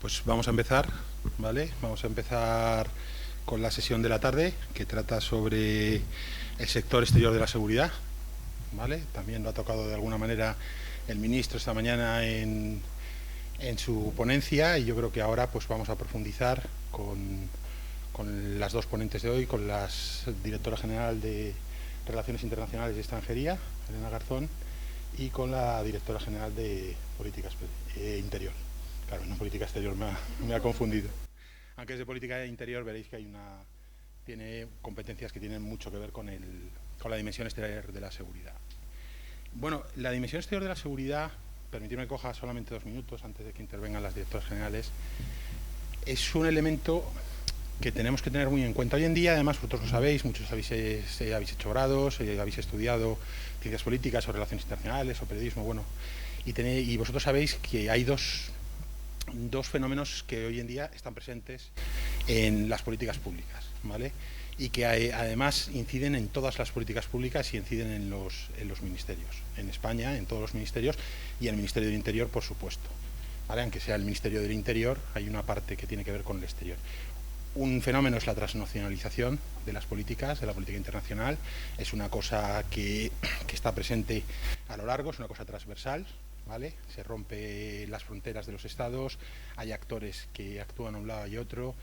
Pues vamos a empezar, ¿vale? Vamos a empezar con la sesión de la tarde, que trata sobre el sector exterior de la seguridad, ¿vale? También lo ha tocado de alguna manera el ministro esta mañana en su ponencia, y yo creo que ahora pues vamos a profundizar con las dos ponentes de hoy, con la directora general de Relaciones Internacionales y Extranjería, Elena Garzón, y con la directora general de Política Interior. Claro, no política exterior, me ha confundido. Aunque es de política interior, veréis que tiene competencias que tienen mucho que ver con la dimensión exterior de la seguridad. Bueno, la dimensión exterior de la seguridad, permitidme que coja solamente 2 minutos antes de que intervengan las directoras generales, es un elemento que tenemos que tener muy en cuenta. Hoy en día, además, vosotros lo sabéis, muchos habéis hecho grados, habéis estudiado ciencias políticas o relaciones internacionales o periodismo, bueno, y vosotros sabéis que hay dos fenómenos que hoy en día están presentes en las políticas públicas, ¿vale? Y que además inciden en todas las políticas públicas y inciden en los ministerios. En España, en todos los ministerios, y en el Ministerio del Interior, por supuesto, ¿vale? Aunque sea el Ministerio del Interior, hay una parte que tiene que ver con el exterior. Un fenómeno es la transnacionalización de las políticas, de la política internacional. Es una cosa que está presente a lo largo, es una cosa transversal, ¿vale? Se rompe las fronteras de los estados, hay actores que actúan a un lado y otro.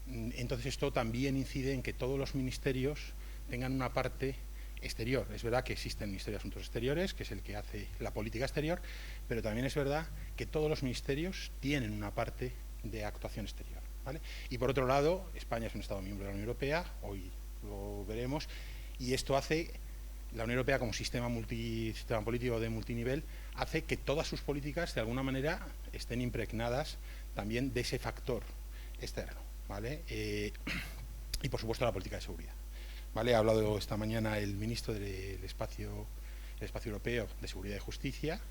Entonces esto también incide en que todos los ministerios tengan una parte exterior. Es verdad que existe el Ministerio de Asuntos Exteriores, que es el que hace la política exterior, pero también es verdad que todos los ministerios tienen una parte de actuación exterior, ¿vale? Y por otro lado, España es un Estado miembro de la Unión Europea, hoy lo veremos, y esto hace, la Unión Europea como sistema político de multinivel, hace que todas sus políticas de alguna manera estén impregnadas también de ese factor externo, ¿vale? Y por supuesto la política de seguridad, ¿vale? Ha hablado esta mañana el ministro del espacio europeo de seguridad y justicia,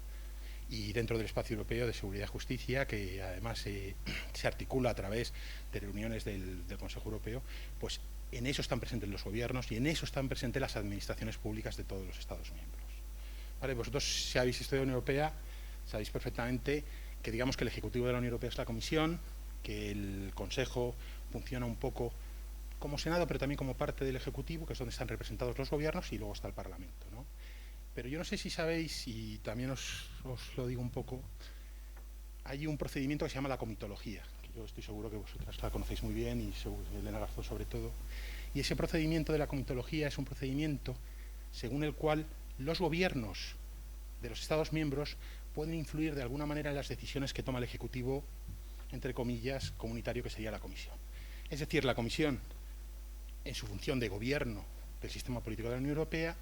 y dentro del espacio europeo de seguridad y justicia, que además se articula a través de reuniones del Consejo Europeo, pues en eso están presentes los gobiernos y en eso están presentes las administraciones públicas de todos los Estados miembros, ¿vale? Vosotros, si habéis estudiado Unión Europea, sabéis perfectamente que digamos que el Ejecutivo de la Unión Europea es la Comisión, que el Consejo funciona un poco como Senado, pero también como parte del Ejecutivo, que es donde están representados los gobiernos, y luego está el Parlamento, ¿no? Pero yo no sé si sabéis, y también os lo digo un poco, hay un procedimiento que se llama la comitología, que yo estoy seguro que vosotras la conocéis muy bien, y Elena Garzón sobre todo. Y ese procedimiento de la comitología es un procedimiento según el cual los gobiernos de los Estados miembros pueden influir de alguna manera en las decisiones que toma el Ejecutivo, entre comillas, comunitario, que sería la Comisión. Es decir, la Comisión, en su función de gobierno del sistema político de la Unión Europea,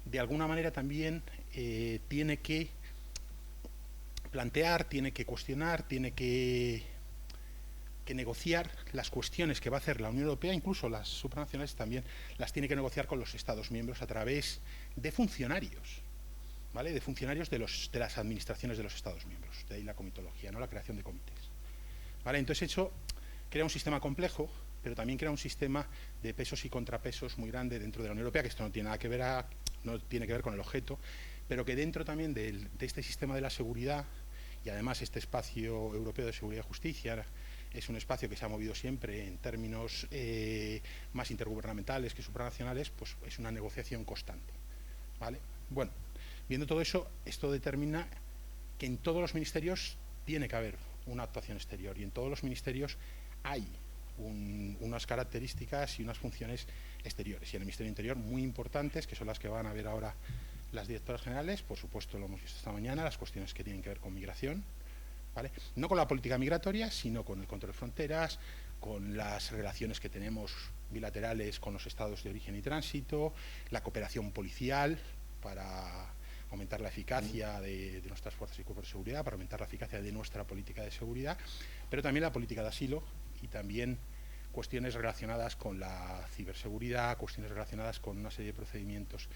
de alguna manera también tiene que plantear, tiene que cuestionar, tiene que negociar las cuestiones que va a hacer la Unión Europea, incluso las supranacionales también las tiene que negociar con los Estados miembros a través de funcionarios, ¿vale? De funcionarios de las administraciones de los Estados miembros. De ahí la comitología, no la creación de comités, ¿vale? Entonces eso crea un sistema complejo, pero también crea un sistema de pesos y contrapesos muy grande dentro de la Unión Europea, que esto no tiene nada que ver no tiene que ver con el objeto, pero que dentro también de este sistema de la seguridad, y además este espacio europeo de seguridad y justicia es un espacio que se ha movido siempre en términos más intergubernamentales que supranacionales, pues es una negociación constante, ¿vale? Bueno, viendo todo eso, esto determina que en todos los ministerios tiene que haber una actuación exterior, y en todos los ministerios hay unas características y unas funciones exteriores, y en el Ministerio del Interior muy importantes, que son las que van a ver ahora las directoras generales. Por supuesto, lo hemos visto esta mañana, las cuestiones que tienen que ver con migración, ¿vale? No con la política migratoria, sino con el control de fronteras, con las relaciones que tenemos bilaterales con los estados de origen y tránsito, la cooperación policial para aumentar la eficacia de nuestras fuerzas y cuerpos de seguridad, para aumentar la eficacia de nuestra política de seguridad, pero también la política de asilo, y también cuestiones relacionadas con la ciberseguridad, cuestiones relacionadas con una serie de procedimientos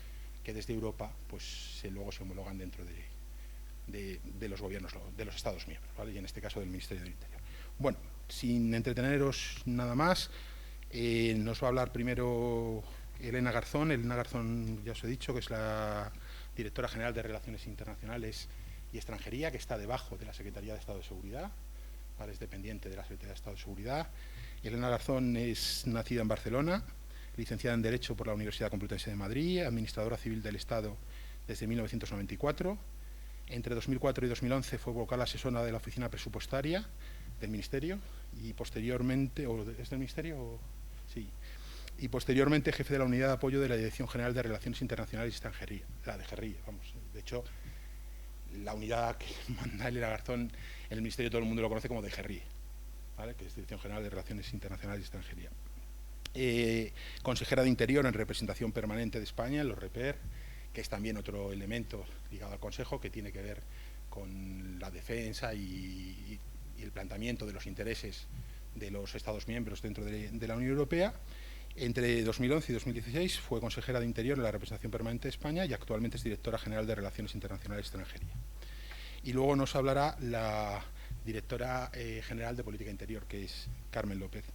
que desde Europa pues luego se homologan dentro de los gobiernos, de los Estados miembros, ¿vale? Y en este caso del Ministerio del Interior. Bueno, sin entreteneros nada más, nos va a hablar primero Elena Garzón. Elena Garzón, ya os he dicho, que es la directora general de Relaciones Internacionales y Extranjería, que está debajo de la Secretaría de Estado de Seguridad, ¿vale? Es dependiente de la Secretaría de Estado de Seguridad. Elena Garzón es nacida en Barcelona, licenciada en Derecho por la Universidad Complutense de Madrid, administradora civil del Estado desde 1994. Entre 2004 y 2011 fue vocal asesora de la Oficina Presupuestaria del Ministerio y posteriormente, ¿es del Ministerio? Sí. Y posteriormente jefe de la Unidad de Apoyo de la Dirección General de Relaciones Internacionales y Extranjería, la de GERRI, vamos. De hecho, la unidad que manda Elena Garzón en el Ministerio todo el mundo lo conoce como de GERRI, ¿vale? Que es Dirección General de Relaciones Internacionales y Extranjería. Consejera de Interior en representación permanente de España en los REPER, que es también otro elemento ligado al Consejo que tiene que ver con la defensa y el planteamiento de los intereses de los Estados miembros dentro de la Unión Europea. Entre 2011 y 2016 fue consejera de Interior en la representación permanente de España y actualmente es directora general de Relaciones Internacionales y Extranjería. Y luego nos hablará la directora general de Política Interior, que es Carmen López,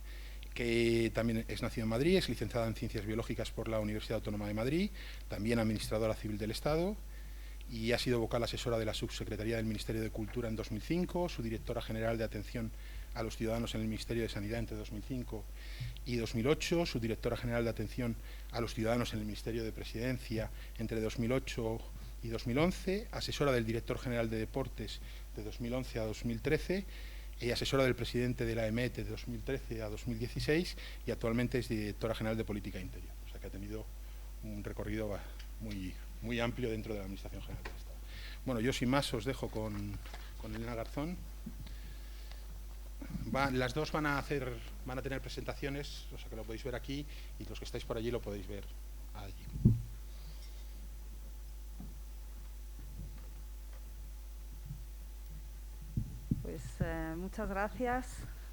que también es nacida en Madrid, es licenciada en Ciencias Biológicas por la Universidad Autónoma de Madrid, también administradora civil del Estado, y ha sido vocal asesora de la Subsecretaría del Ministerio de Cultura en 2005, su directora general de Atención a los Ciudadanos en el Ministerio de Sanidad entre 2005 y 2008, su directora general de Atención a los Ciudadanos en el Ministerio de Presidencia entre 2008 y 2011, asesora del director general de Deportes de 2011 a 2013, asesora del presidente de la EMET de 2013 a 2016 y actualmente es directora general de Política Interior. O sea que ha tenido un recorrido muy amplio dentro de la Administración General del Estado. Bueno, yo sin más os dejo con Elena Garzón. Las dos van a tener presentaciones, o sea que lo podéis ver aquí, y los que estáis por allí lo podéis ver allí. Pues muchas gracias,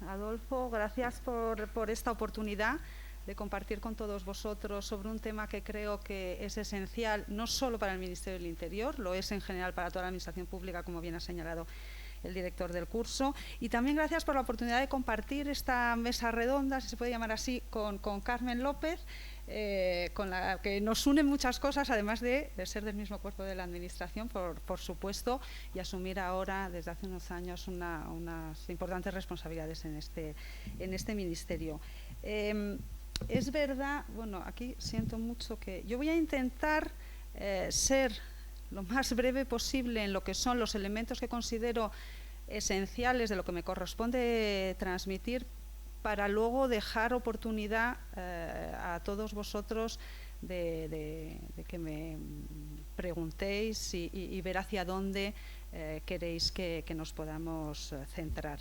Adolfo. Gracias por esta oportunidad de compartir con todos vosotros sobre un tema que creo que es esencial no solo para el Ministerio del Interior, lo es en general para toda la Administración Pública, como bien ha señalado el director del curso. Y también gracias por la oportunidad de compartir esta mesa redonda, si se puede llamar así, con Carmen López, con la que nos unen muchas cosas, además de ser del mismo cuerpo de la Administración, por supuesto, y asumir ahora, desde hace unos años, unas importantes responsabilidades en este ministerio. Es verdad, bueno, aquí siento mucho que yo voy a intentar ser lo más breve posible en lo que son los elementos que considero esenciales de lo que me corresponde transmitir, para luego dejar oportunidad a todos vosotros de que me preguntéis y ver hacia dónde queréis que nos podamos centrar.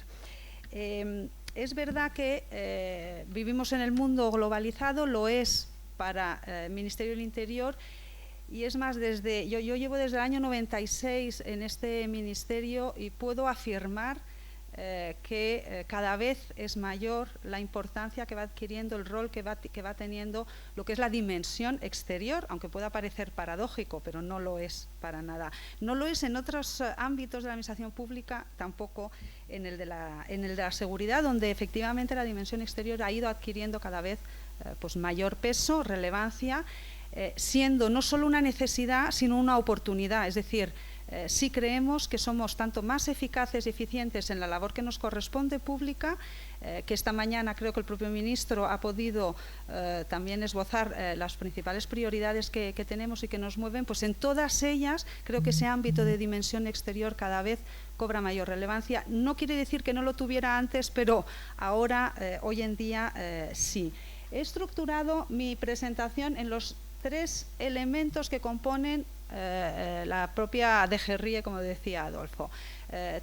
Es verdad que vivimos en el mundo globalizado, lo es para el Ministerio del Interior, y es más, yo llevo desde el año 96 en este ministerio y puedo afirmar que cada vez es mayor la importancia que va adquiriendo, el rol que va teniendo lo que es la dimensión exterior, aunque pueda parecer paradójico, pero no lo es para nada. No lo es en otros ámbitos de la administración pública, tampoco en el de la seguridad, donde efectivamente la dimensión exterior ha ido adquiriendo cada vez pues mayor peso, relevancia, siendo no solo una necesidad, sino una oportunidad. Es decir, sí creemos que somos tanto más eficaces y eficientes en la labor que nos corresponde pública, que esta mañana creo que el propio ministro ha podido también esbozar las principales prioridades que tenemos y que nos mueven, pues en todas ellas creo que ese ámbito de dimensión exterior cada vez cobra mayor relevancia. No quiere decir que no lo tuviera antes, pero ahora, hoy en día, sí. He estructurado mi presentación en los 3 elementos que componen la propia DGRIE, como decía Adolfo.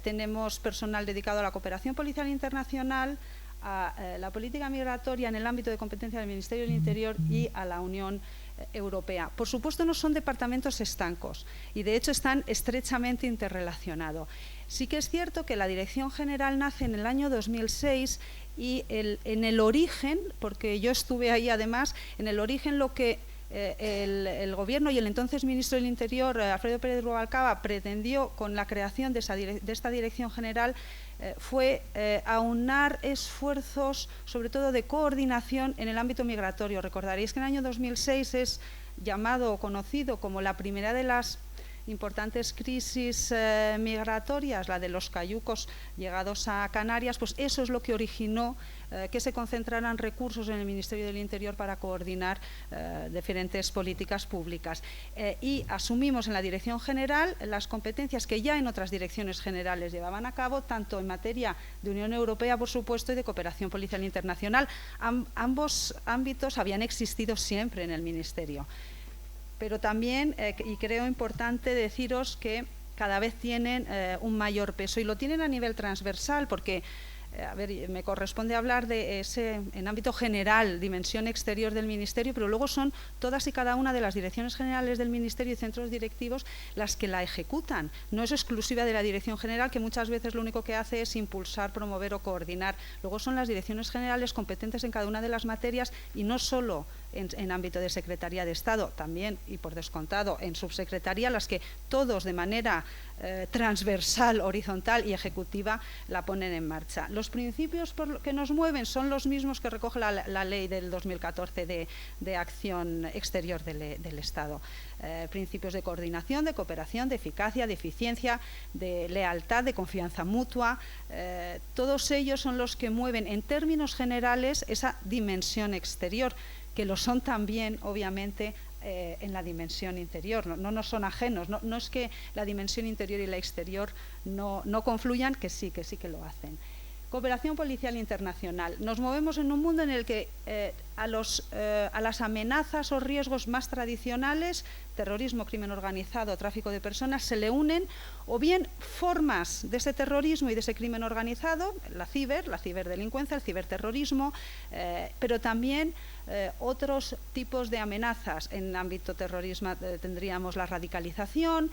Tenemos personal dedicado a la cooperación policial internacional, a la política migratoria en el ámbito de competencia del Ministerio del Interior y a la Unión Europea. Por supuesto, no son departamentos estancos y, de hecho, están estrechamente interrelacionados. Sí que es cierto que la Dirección General nace en el año 2006 y en el origen, porque yo estuve ahí además, en el origen lo que el Gobierno y el entonces Ministro del Interior, Alfredo Pérez Rubalcaba, pretendió con la creación de esta Dirección General fue aunar esfuerzos, sobre todo de coordinación en el ámbito migratorio. Recordaréis que en el año 2006 es llamado o conocido como la primera de las importantes crisis migratorias, la de los cayucos llegados a Canarias, pues eso es lo que originó que se concentraran recursos en el Ministerio del Interior para coordinar diferentes políticas públicas. Y asumimos en la Dirección General las competencias que ya en otras direcciones generales llevaban a cabo, tanto en materia de Unión Europea, por supuesto, y de cooperación policial internacional. Ambos ámbitos habían existido siempre en el Ministerio. Pero también, y creo importante deciros que cada vez tienen un mayor peso, y lo tienen a nivel transversal, porque a ver, me corresponde hablar de ese, en ámbito general, dimensión exterior del Ministerio, pero luego son todas y cada una de las direcciones generales del Ministerio y centros directivos las que la ejecutan. No es exclusiva de la Dirección General, que muchas veces lo único que hace es impulsar, promover o coordinar. Luego son las direcciones generales competentes en cada una de las materias, y no solo en ámbito de Secretaría de Estado, también y por descontado en subsecretaría, las que todos de manera transversal, horizontal y ejecutiva la ponen en marcha. Los principios que nos mueven son los mismos que recoge la ley del 2014 de acción exterior del Estado. Principios de coordinación, de cooperación, de eficacia, de eficiencia, de lealtad, de confianza mutua. Todos ellos son los que mueven en términos generales esa dimensión exterior, que lo son también, obviamente, en la dimensión interior. No nos son ajenos. No es que la dimensión interior y la exterior no confluyan, que sí que lo hacen. Cooperación policial internacional. Nos movemos en un mundo en el que a las amenazas o riesgos más tradicionales, terrorismo, crimen organizado, tráfico de personas, se le unen o bien formas de ese terrorismo y de ese crimen organizado, la ciberdelincuencia, el ciberterrorismo, pero también otros tipos de amenazas. En ámbito terrorismo tendríamos la radicalización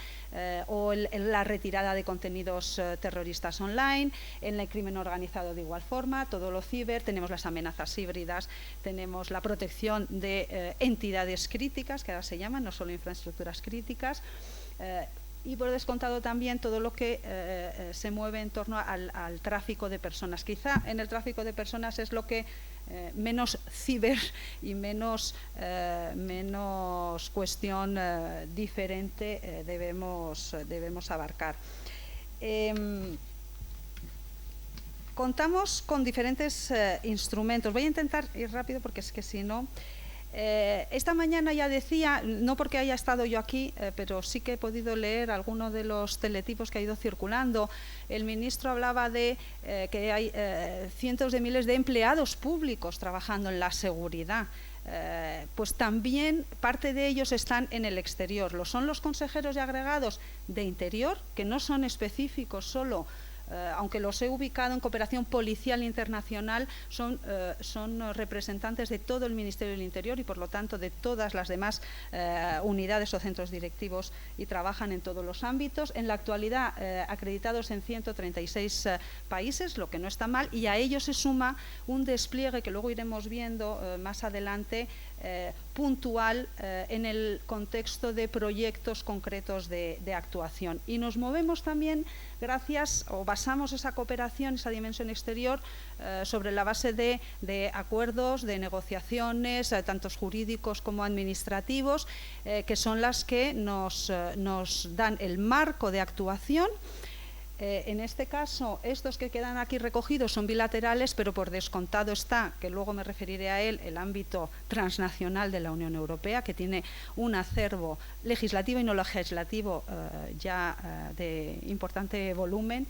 o la retirada de contenidos terroristas online. En el crimen organizado de igual forma, todo lo ciber, tenemos las amenazas híbridas, tenemos la protección de entidades críticas, que ahora se llaman, no solo infraestructuras críticas, y por descontado también todo lo que se mueve en torno al tráfico de personas. Quizá en el tráfico de personas es lo que menos ciber y menos cuestión diferente debemos abarcar. Contamos con diferentes instrumentos. Voy a intentar ir rápido porque es que si no... esta mañana ya decía, no porque haya estado yo aquí, pero sí que he podido leer alguno de los teletipos que ha ido circulando. El ministro hablaba de que hay cientos de miles de empleados públicos trabajando en la seguridad. Pues también parte de ellos están en el exterior. Lo son los consejeros y agregados de Interior, que no son específicos solo, aunque los he ubicado en cooperación policial internacional, son representantes de todo el Ministerio del Interior y por lo tanto de todas las demás unidades o centros directivos, y trabajan en todos los ámbitos. En la actualidad acreditados en 136 países, lo que no está mal, y a ello se suma un despliegue que luego iremos viendo más adelante, puntual en el contexto de proyectos concretos de actuación. Y nos movemos también gracias, o basamos esa cooperación, esa dimensión exterior, sobre la base de acuerdos, de negociaciones, tantos jurídicos como administrativos, que son las que nos dan el marco de actuación. En este caso, estos que quedan aquí recogidos son bilaterales, pero por descontado está, que luego me referiré a él, el ámbito transnacional de la Unión Europea, que tiene un acervo legislativo y no legislativo ya de importante volumen.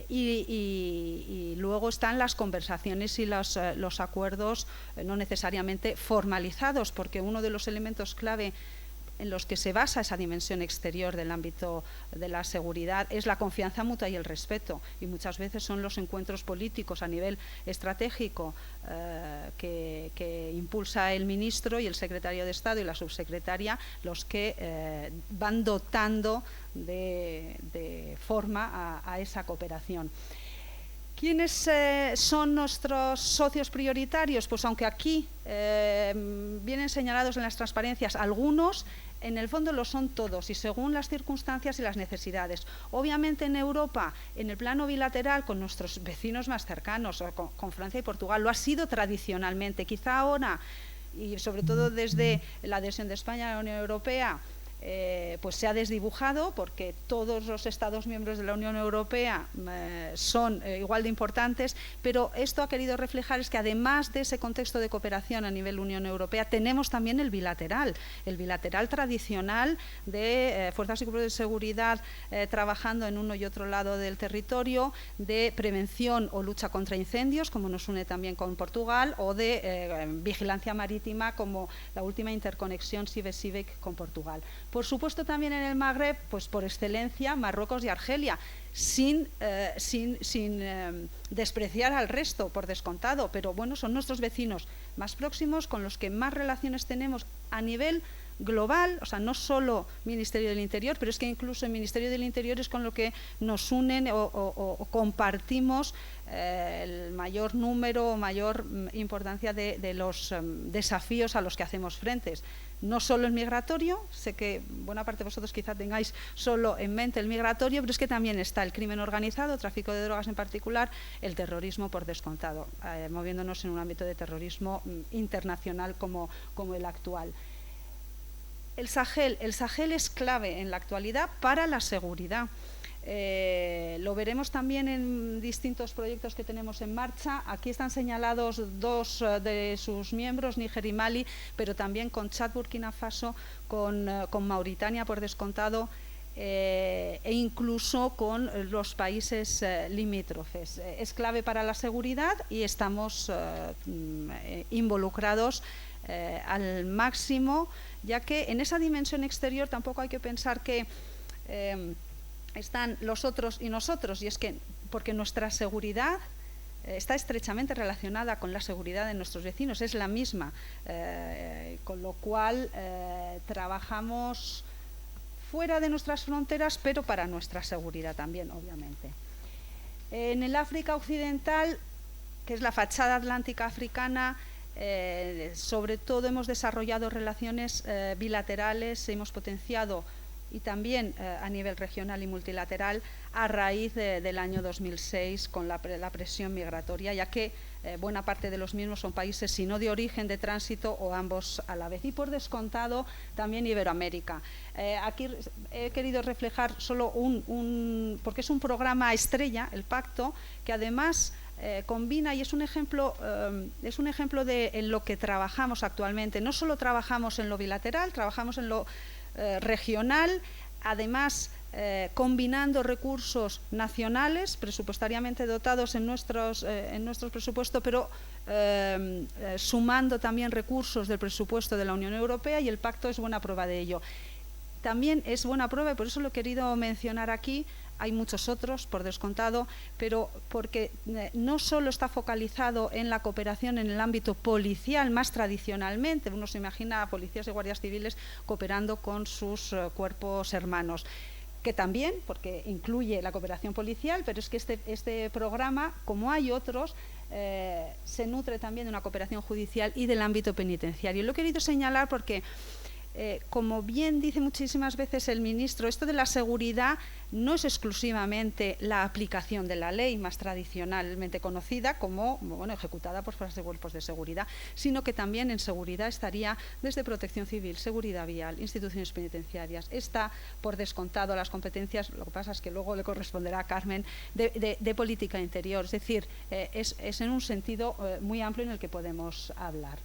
Y luego están las conversaciones y los acuerdos no necesariamente formalizados, porque uno de los elementos clave en los que se basa esa dimensión exterior del ámbito de la seguridad es la confianza mutua y el respeto, y muchas veces son los encuentros políticos a nivel estratégico que impulsa el ministro y el secretario de Estado y la subsecretaria los que van dotando de forma a esa cooperación. ¿Quiénes son nuestros socios prioritarios? Pues aunque aquí vienen señalados en las transparencias algunos, en el fondo lo son todos y según las circunstancias y las necesidades. Obviamente en Europa, en el plano bilateral, con nuestros vecinos más cercanos, con Francia y Portugal, lo ha sido tradicionalmente. Quizá ahora, y sobre todo desde la adhesión de España a la Unión Europea, pues se ha desdibujado, porque todos los Estados miembros de la Unión Europea son igual de importantes, pero esto ha querido reflejar es que además de ese contexto de cooperación a nivel Unión Europea, tenemos también el bilateral tradicional de fuerzas y cuerpos de seguridad trabajando en uno y otro lado del territorio, de prevención o lucha contra incendios, como nos une también con Portugal, o de vigilancia marítima, como la última interconexión Cive-Civec con Portugal. Por supuesto, también en el Magreb, pues por excelencia, Marruecos y Argelia, sin despreciar al resto, por descontado, pero bueno, son nuestros vecinos más próximos, con los que más relaciones tenemos a nivel global, o sea, no solo Ministerio del Interior, pero es que incluso el Ministerio del Interior es con lo que nos unen o compartimos el mayor número o mayor importancia de los desafíos a los que hacemos frentes. No solo el migratorio, sé que buena parte de vosotros quizá tengáis solo en mente el migratorio, pero es que también está el crimen organizado, tráfico de drogas en particular, el terrorismo por descontado, moviéndonos en un ámbito de terrorismo internacional como el actual. El Sahel es clave en la actualidad para la seguridad. Lo veremos también en distintos proyectos que tenemos en marcha. Aquí están señalados dos de sus miembros, Níger y Mali, pero también con Chad, Burkina Faso, con Mauritania por descontado, e incluso con los países limítrofes. Es clave para la seguridad y estamos involucrados al máximo, ya que en esa dimensión exterior tampoco hay que pensar que están los otros y nosotros, y es que porque nuestra seguridad está estrechamente relacionada con la seguridad de nuestros vecinos, es la misma, con lo cual trabajamos fuera de nuestras fronteras, pero para nuestra seguridad también, obviamente. En el África Occidental, que es la fachada atlántica africana, sobre todo hemos desarrollado relaciones bilaterales, hemos potenciado y también a nivel regional y multilateral a raíz del año 2006 con la presión migratoria, ya que buena parte de los mismos son países si no de origen, de tránsito o ambos a la vez. Y por descontado también Iberoamérica. Aquí he querido reflejar solo porque es un programa estrella, el Pacto, que además combina y es un ejemplo de en lo que trabajamos actualmente. No solo trabajamos en lo bilateral, trabajamos en lo regional, además combinando recursos nacionales presupuestariamente dotados en nuestros presupuestos, pero sumando también recursos del presupuesto de la Unión Europea, y el pacto es buena prueba de ello. También es buena prueba, y por eso lo he querido mencionar aquí, hay muchos otros, por descontado, pero porque no solo está focalizado en la cooperación en el ámbito policial, más tradicionalmente, uno se imagina a policías y guardias civiles cooperando con sus cuerpos hermanos, que también, porque incluye la cooperación policial, pero es que este programa, como hay otros, se nutre también de una cooperación judicial y del ámbito penitenciario. Lo he querido señalar porque como bien dice muchísimas veces el ministro, esto de la seguridad no es exclusivamente la aplicación de la ley más tradicionalmente conocida como ejecutada por fuerzas de cuerpos de seguridad, sino que también en seguridad estaría desde protección civil, seguridad vial, instituciones penitenciarias. Está por descontado las competencias, lo que pasa es que luego le corresponderá a Carmen, de política interior, es decir, es en un sentido muy amplio en el que podemos hablar.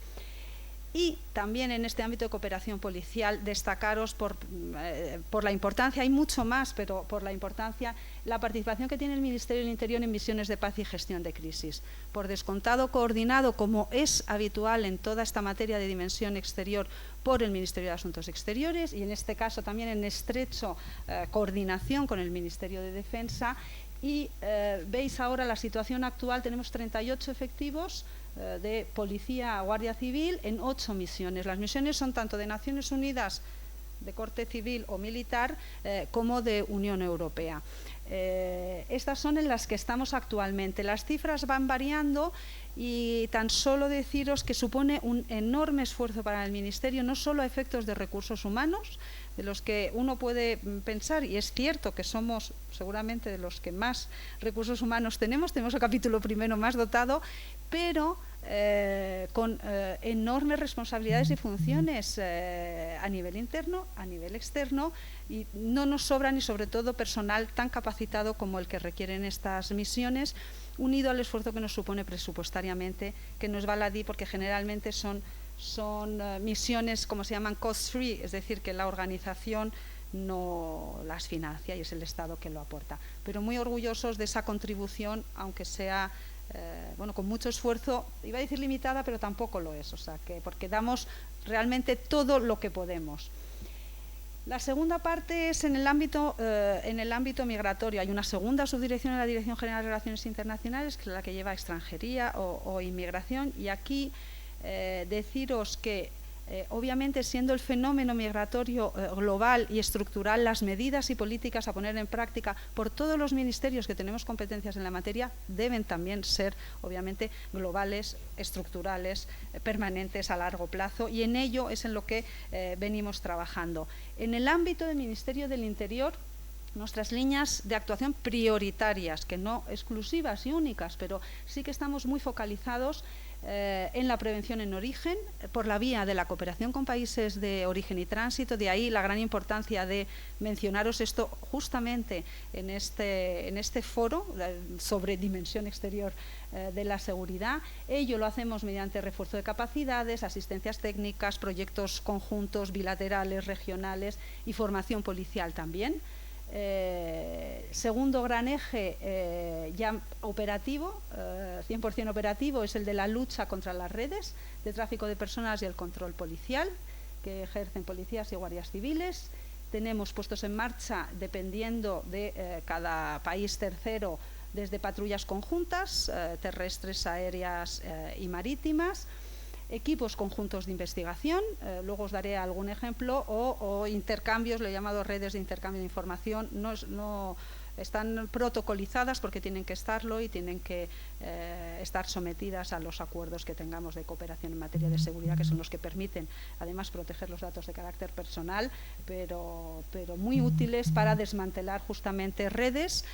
Y también en este ámbito de cooperación policial destacaros por la importancia, hay mucho más, pero por la importancia, la participación que tiene el Ministerio del Interior en misiones de paz y gestión de crisis. Por descontado, coordinado, como es habitual en toda esta materia de dimensión exterior, por el Ministerio de Asuntos Exteriores, y en este caso también en estrecho coordinación con el Ministerio de Defensa. Y veis ahora la situación actual, tenemos 38 efectivos de policía, guardia civil en 8 misiones. Las misiones son tanto de Naciones Unidas, de corte civil o militar, como de Unión Europea. Estas son en las que estamos actualmente. Las cifras van variando y tan solo deciros que supone un enorme esfuerzo para el Ministerio, no solo a efectos de recursos humanos, de los que uno puede pensar, y es cierto que somos seguramente de los que más recursos humanos tenemos el capítulo primero más dotado, pero con enormes responsabilidades y funciones a nivel interno, a nivel externo, y no nos sobra ni sobre todo personal tan capacitado como el que requieren estas misiones, unido al esfuerzo que nos supone presupuestariamente, que no es baladí porque generalmente son misiones, como se llaman, cost free, es decir, que la organización no las financia y es el Estado que lo aporta. Pero muy orgullosos de esa contribución, aunque sea bueno, con mucho esfuerzo, iba a decir limitada, pero tampoco lo es, o sea, que porque damos realmente todo lo que podemos. La segunda parte es en el ámbito migratorio. Hay una segunda subdirección en la Dirección General de Relaciones Internacionales, que es la que lleva extranjería o inmigración, y aquí deciros que obviamente, siendo el fenómeno migratorio global y estructural, las medidas y políticas a poner en práctica por todos los ministerios que tenemos competencias en la materia deben también ser, obviamente, globales, estructurales, permanentes a largo plazo, y en ello es en lo que venimos trabajando. En el ámbito del Ministerio del Interior, nuestras líneas de actuación prioritarias, que no exclusivas y únicas, pero sí que estamos muy focalizados en la prevención en origen, por la vía de la cooperación con países de origen y tránsito. De ahí la gran importancia de mencionaros esto justamente en este foro sobre dimensión exterior de la seguridad. Ello lo hacemos mediante refuerzo de capacidades, asistencias técnicas, proyectos conjuntos, bilaterales, regionales y formación policial también. Segundo gran eje ya operativo, 100% operativo, es el de la lucha contra las redes de tráfico de personas y el control policial que ejercen policías y guardias civiles. Tenemos puestos en marcha, dependiendo de cada país tercero, desde patrullas conjuntas, terrestres, aéreas y marítimas, equipos conjuntos de investigación, luego os daré algún ejemplo, o intercambios, lo he llamado redes de intercambio de información. No están protocolizadas porque tienen que estarlo y tienen que estar sometidas a los acuerdos que tengamos de cooperación en materia de seguridad, que son los que permiten además proteger los datos de carácter personal, pero muy útiles para desmantelar justamente redes,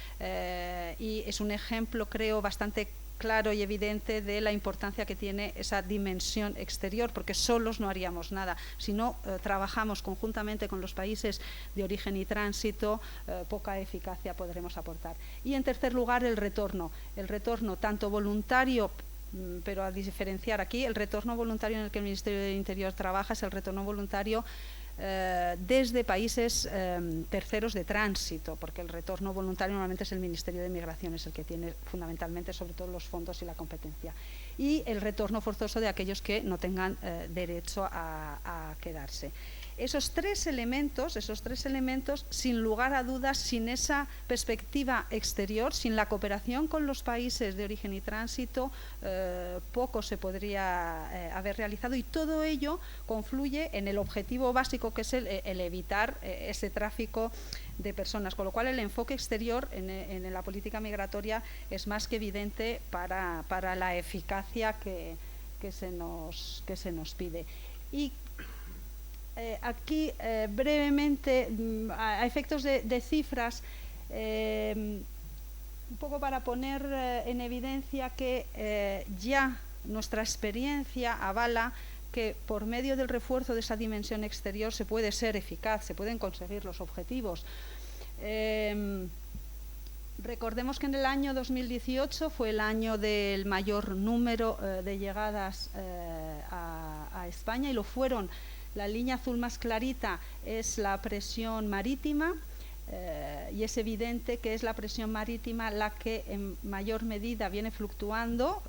y es un ejemplo, creo, bastante claro y evidente de la importancia que tiene esa dimensión exterior, porque solos no haríamos nada. Si no trabajamos conjuntamente con los países de origen y tránsito, poca eficacia podremos aportar. Y en tercer lugar, el retorno tanto voluntario, pero a diferenciar aquí, el retorno voluntario en el que el Ministerio del Interior trabaja es el retorno voluntario desde países terceros de tránsito, porque el retorno voluntario normalmente es el Ministerio de Migraciones el que tiene fundamentalmente sobre todo los fondos y la competencia, y el retorno forzoso de aquellos que no tengan derecho a quedarse. Esos tres elementos, sin lugar a dudas, sin esa perspectiva exterior, sin la cooperación con los países de origen y tránsito, poco se podría haber realizado, y todo ello confluye en el objetivo básico, que es el evitar ese tráfico de personas, con lo cual el enfoque exterior en la política migratoria es más que evidente para la eficacia que se nos pide. Y aquí brevemente, a efectos de cifras, un poco para poner en evidencia que ya nuestra experiencia avala que por medio del refuerzo de esa dimensión exterior se puede ser eficaz, se pueden conseguir los objetivos. Recordemos que en el año 2018 fue el año del mayor número de llegadas a España, y lo fueron. La línea azul más clarita es la presión marítima, y es evidente que es la presión marítima la que en mayor medida viene fluctuando.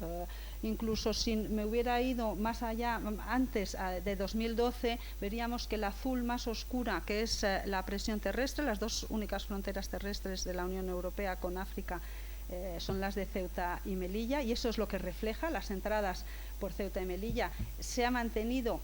Incluso si me hubiera ido más allá, antes de 2012, veríamos que la azul más oscura, que es la presión terrestre, las dos únicas fronteras terrestres de la Unión Europea con África, son las de Ceuta y Melilla, y eso es lo que refleja las entradas por Ceuta y Melilla. Se ha mantenido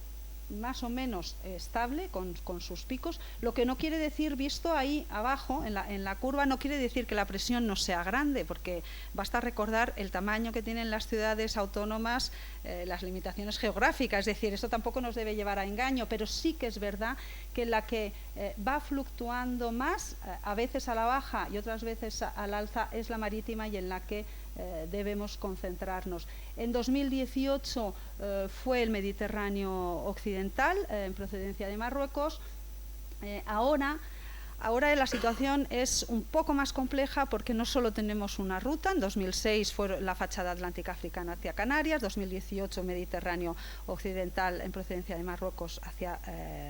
más o menos estable con sus picos, lo que no quiere decir, visto ahí abajo en la curva, no quiere decir que la presión no sea grande, porque basta recordar el tamaño que tienen las ciudades autónomas, las limitaciones geográficas, es decir, eso tampoco nos debe llevar a engaño, pero sí que es verdad que la que va fluctuando más, a veces a la baja y otras veces al alza, es la marítima, y en la que debemos concentrarnos. En 2018 fue el Mediterráneo occidental, en procedencia de Marruecos. Ahora la situación es un poco más compleja porque no solo tenemos una ruta. En 2006 fue la fachada atlántica africana hacia Canarias, 2018 Mediterráneo occidental en procedencia de Marruecos hacia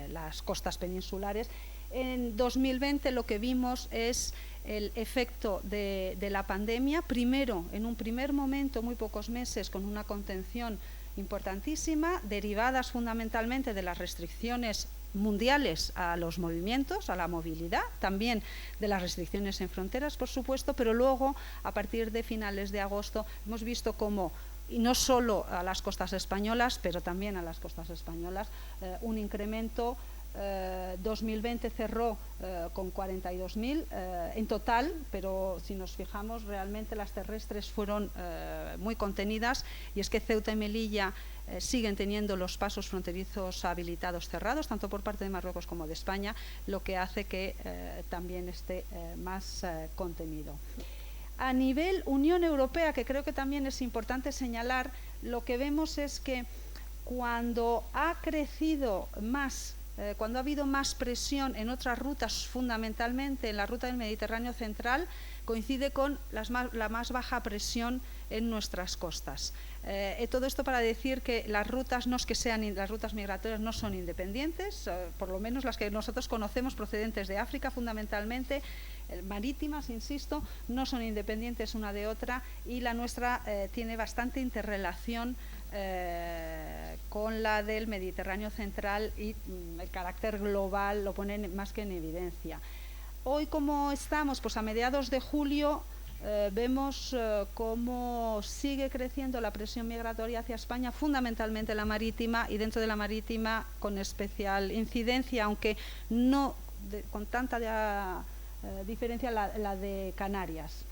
las costas peninsulares. En 2020 lo que vimos es el efecto de la pandemia, primero, en un primer momento, muy pocos meses, con una contención importantísima, derivadas fundamentalmente de las restricciones mundiales a los movimientos, a la movilidad, también de las restricciones en fronteras, por supuesto, pero luego, a partir de finales de agosto, hemos visto cómo, y no solo a las costas españolas, pero también a las costas españolas, un incremento. 2020 cerró con 42.000 en total, pero si nos fijamos, realmente las terrestres fueron muy contenidas, y es que Ceuta y Melilla siguen teniendo los pasos fronterizos habilitados cerrados, tanto por parte de Marruecos como de España, lo que hace que también esté más contenido. A nivel Unión Europea, que creo que también es importante señalar, lo que vemos es que cuando ha crecido más, cuando ha habido más presión en otras rutas, fundamentalmente en la ruta del Mediterráneo central, coincide con la más baja presión en nuestras costas. Todo esto para decir que las rutas las rutas migratorias no son independientes, por lo menos las que nosotros conocemos procedentes de África fundamentalmente, marítimas, insisto, no son independientes una de otra, y la nuestra tiene bastante interrelación con la del Mediterráneo central, y el carácter global lo pone más que en evidencia. Hoy, como estamos, pues a mediados de julio, vemos cómo sigue creciendo la presión migratoria hacia España, fundamentalmente la marítima, y dentro de la marítima con especial incidencia, aunque no con tanta diferencia, la de Canarias.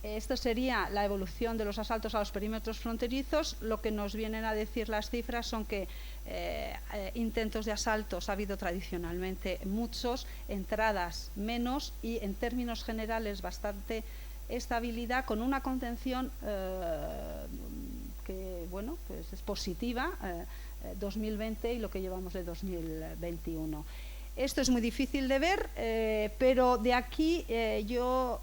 Esto sería la evolución de los asaltos a los perímetros fronterizos. Lo que nos vienen a decir las cifras son que intentos de asaltos ha habido tradicionalmente muchos, entradas menos, y en términos generales bastante estabilidad, con una contención que, bueno, pues es positiva, 2020 y lo que llevamos de 2021. Esto es muy difícil de ver, pero de aquí yo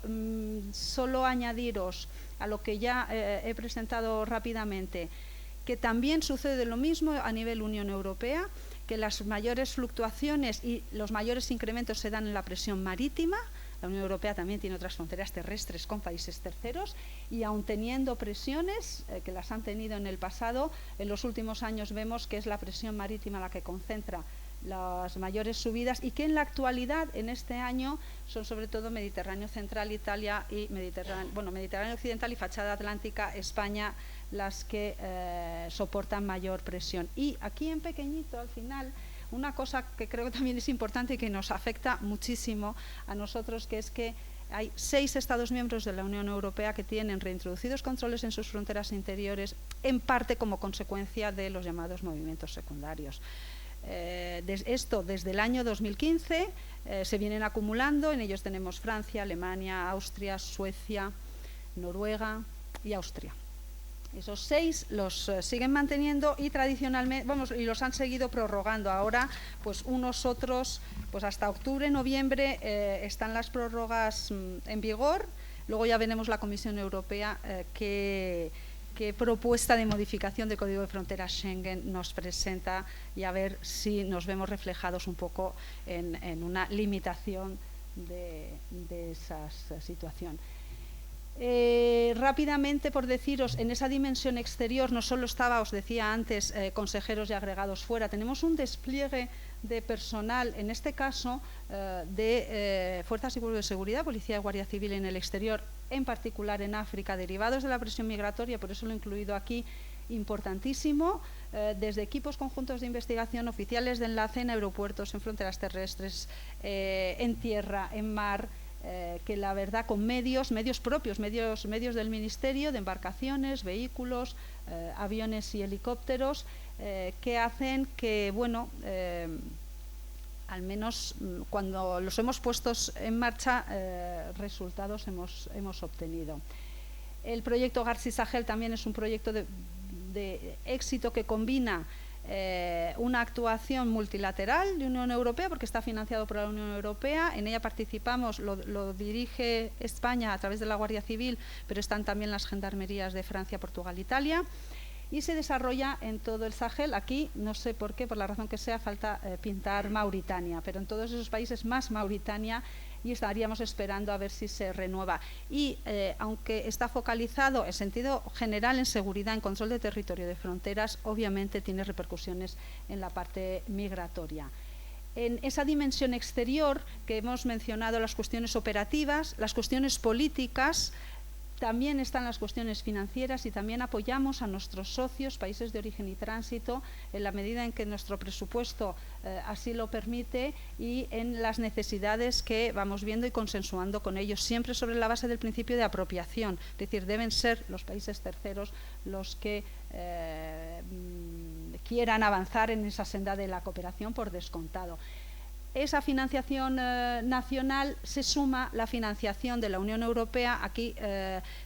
solo añadiros a lo que ya he presentado rápidamente, que también sucede lo mismo a nivel Unión Europea, que las mayores fluctuaciones y los mayores incrementos se dan en la presión marítima. La Unión Europea también tiene otras fronteras terrestres con países terceros, y aun teniendo presiones que las han tenido en el pasado, en los últimos años vemos que es la presión marítima la que concentra las mayores subidas, y que en la actualidad, en este año, son sobre todo Mediterráneo central, Italia, y Mediterráneo occidental y fachada atlántica, España, las que soportan mayor presión. Y aquí en pequeñito, al final, una cosa que creo que también es importante y que nos afecta muchísimo a nosotros, que es que hay 6 Estados miembros de la Unión Europea que tienen reintroducidos controles en sus fronteras interiores, en parte como consecuencia de los llamados movimientos secundarios. Esto desde el año 2015 se vienen acumulando. En ellos tenemos Francia, Alemania, Austria, Suecia, Noruega y Austria. Esos 6 los siguen manteniendo, y tradicionalmente, y los han seguido prorrogando. Ahora, pues unos otros, pues hasta octubre, noviembre están las prórrogas en vigor. Luego ya veremos la Comisión Europea qué propuesta de modificación del Código de Fronteras Schengen nos presenta, y a ver si nos vemos reflejados un poco en una limitación de esa situación. Rápidamente, por deciros, en esa dimensión exterior no solo estaba, os decía antes, consejeros y agregados fuera, tenemos un despliegue de personal, en este caso de fuerzas y cuerpos de seguridad, policía y guardia civil en el exterior, en particular en África, derivados de la presión migratoria, por eso lo he incluido aquí, importantísimo, desde equipos conjuntos de investigación, oficiales de enlace en aeropuertos, en fronteras terrestres, en tierra, en mar, que la verdad con medios propios, medios del Ministerio, de embarcaciones, vehículos, aviones y helicópteros, que hacen que, bueno, al menos cuando los hemos puestos en marcha, resultados hemos obtenido. El proyecto Garsi Sahel también es un proyecto de éxito que combina una actuación multilateral de Unión Europea, porque está financiado por la Unión Europea. En ella participamos, lo dirige España a través de la Guardia Civil, pero están también las gendarmerías de Francia, Portugal, Italia. Y se desarrolla en todo el Sahel. Aquí, no sé por qué, por la razón que sea, falta pintar Mauritania, pero en todos esos países más Mauritania, y estaríamos esperando a ver si se renueva. Y aunque está focalizado en sentido general en seguridad, en control de territorio, de fronteras, obviamente tiene repercusiones en la parte migratoria. En esa dimensión exterior que hemos mencionado, las cuestiones operativas, las cuestiones políticas, también están las cuestiones financieras, y también apoyamos a nuestros socios, países de origen y tránsito, en la medida en que nuestro presupuesto así lo permite, y en las necesidades que vamos viendo y consensuando con ellos, siempre sobre la base del principio de apropiación. Es decir, deben ser los países terceros los que quieran avanzar en esa senda de la cooperación, por descontado. Esa financiación nacional se suma la financiación de la Unión Europea. Aquí,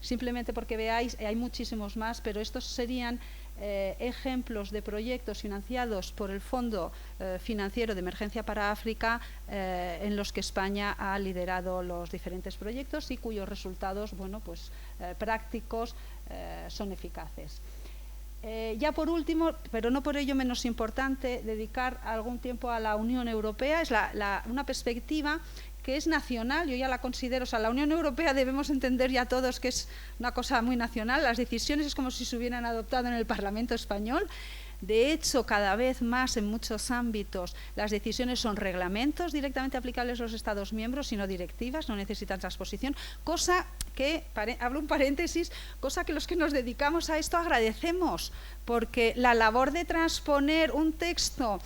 simplemente porque veáis, hay muchísimos más, pero estos serían ejemplos de proyectos financiados por el Fondo Financiero de Emergencia para África, en los que España ha liderado los diferentes proyectos y cuyos resultados, bueno, pues, prácticos son eficaces. Ya por último, pero no por ello menos importante, dedicar algún tiempo a la Unión Europea. Es una perspectiva que es nacional, yo ya la considero, o sea, la Unión Europea debemos entender ya todos que es una cosa muy nacional. Las decisiones es como si se hubieran adoptado en el Parlamento español. De hecho, cada vez más en muchos ámbitos las decisiones son reglamentos directamente aplicables a los Estados miembros y no directivas, no necesitan transposición, cosa que, abro un paréntesis, cosa que los que nos dedicamos a esto agradecemos, porque la labor de transponer un texto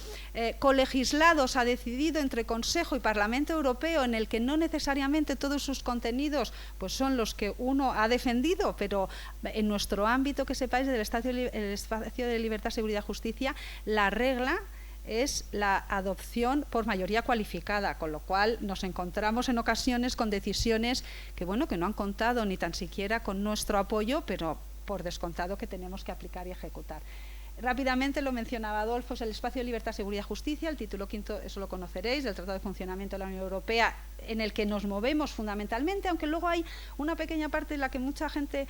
colegislado, se ha decidido entre Consejo y Parlamento Europeo, en el que no necesariamente todos sus contenidos pues son los que uno ha defendido, pero en nuestro ámbito, que sepáis, del espacio de libertad, seguridad, justicia, la regla es la adopción por mayoría cualificada, con lo cual nos encontramos en ocasiones con decisiones que, bueno, que no han contado ni tan siquiera con nuestro apoyo, pero por descontado que tenemos que aplicar y ejecutar. Rápidamente lo mencionaba Adolfo, es el espacio de libertad, seguridad, justicia, el título quinto, eso lo conoceréis, del Tratado de Funcionamiento de la Unión Europea, en el que nos movemos fundamentalmente, aunque luego hay una pequeña parte en la que mucha gente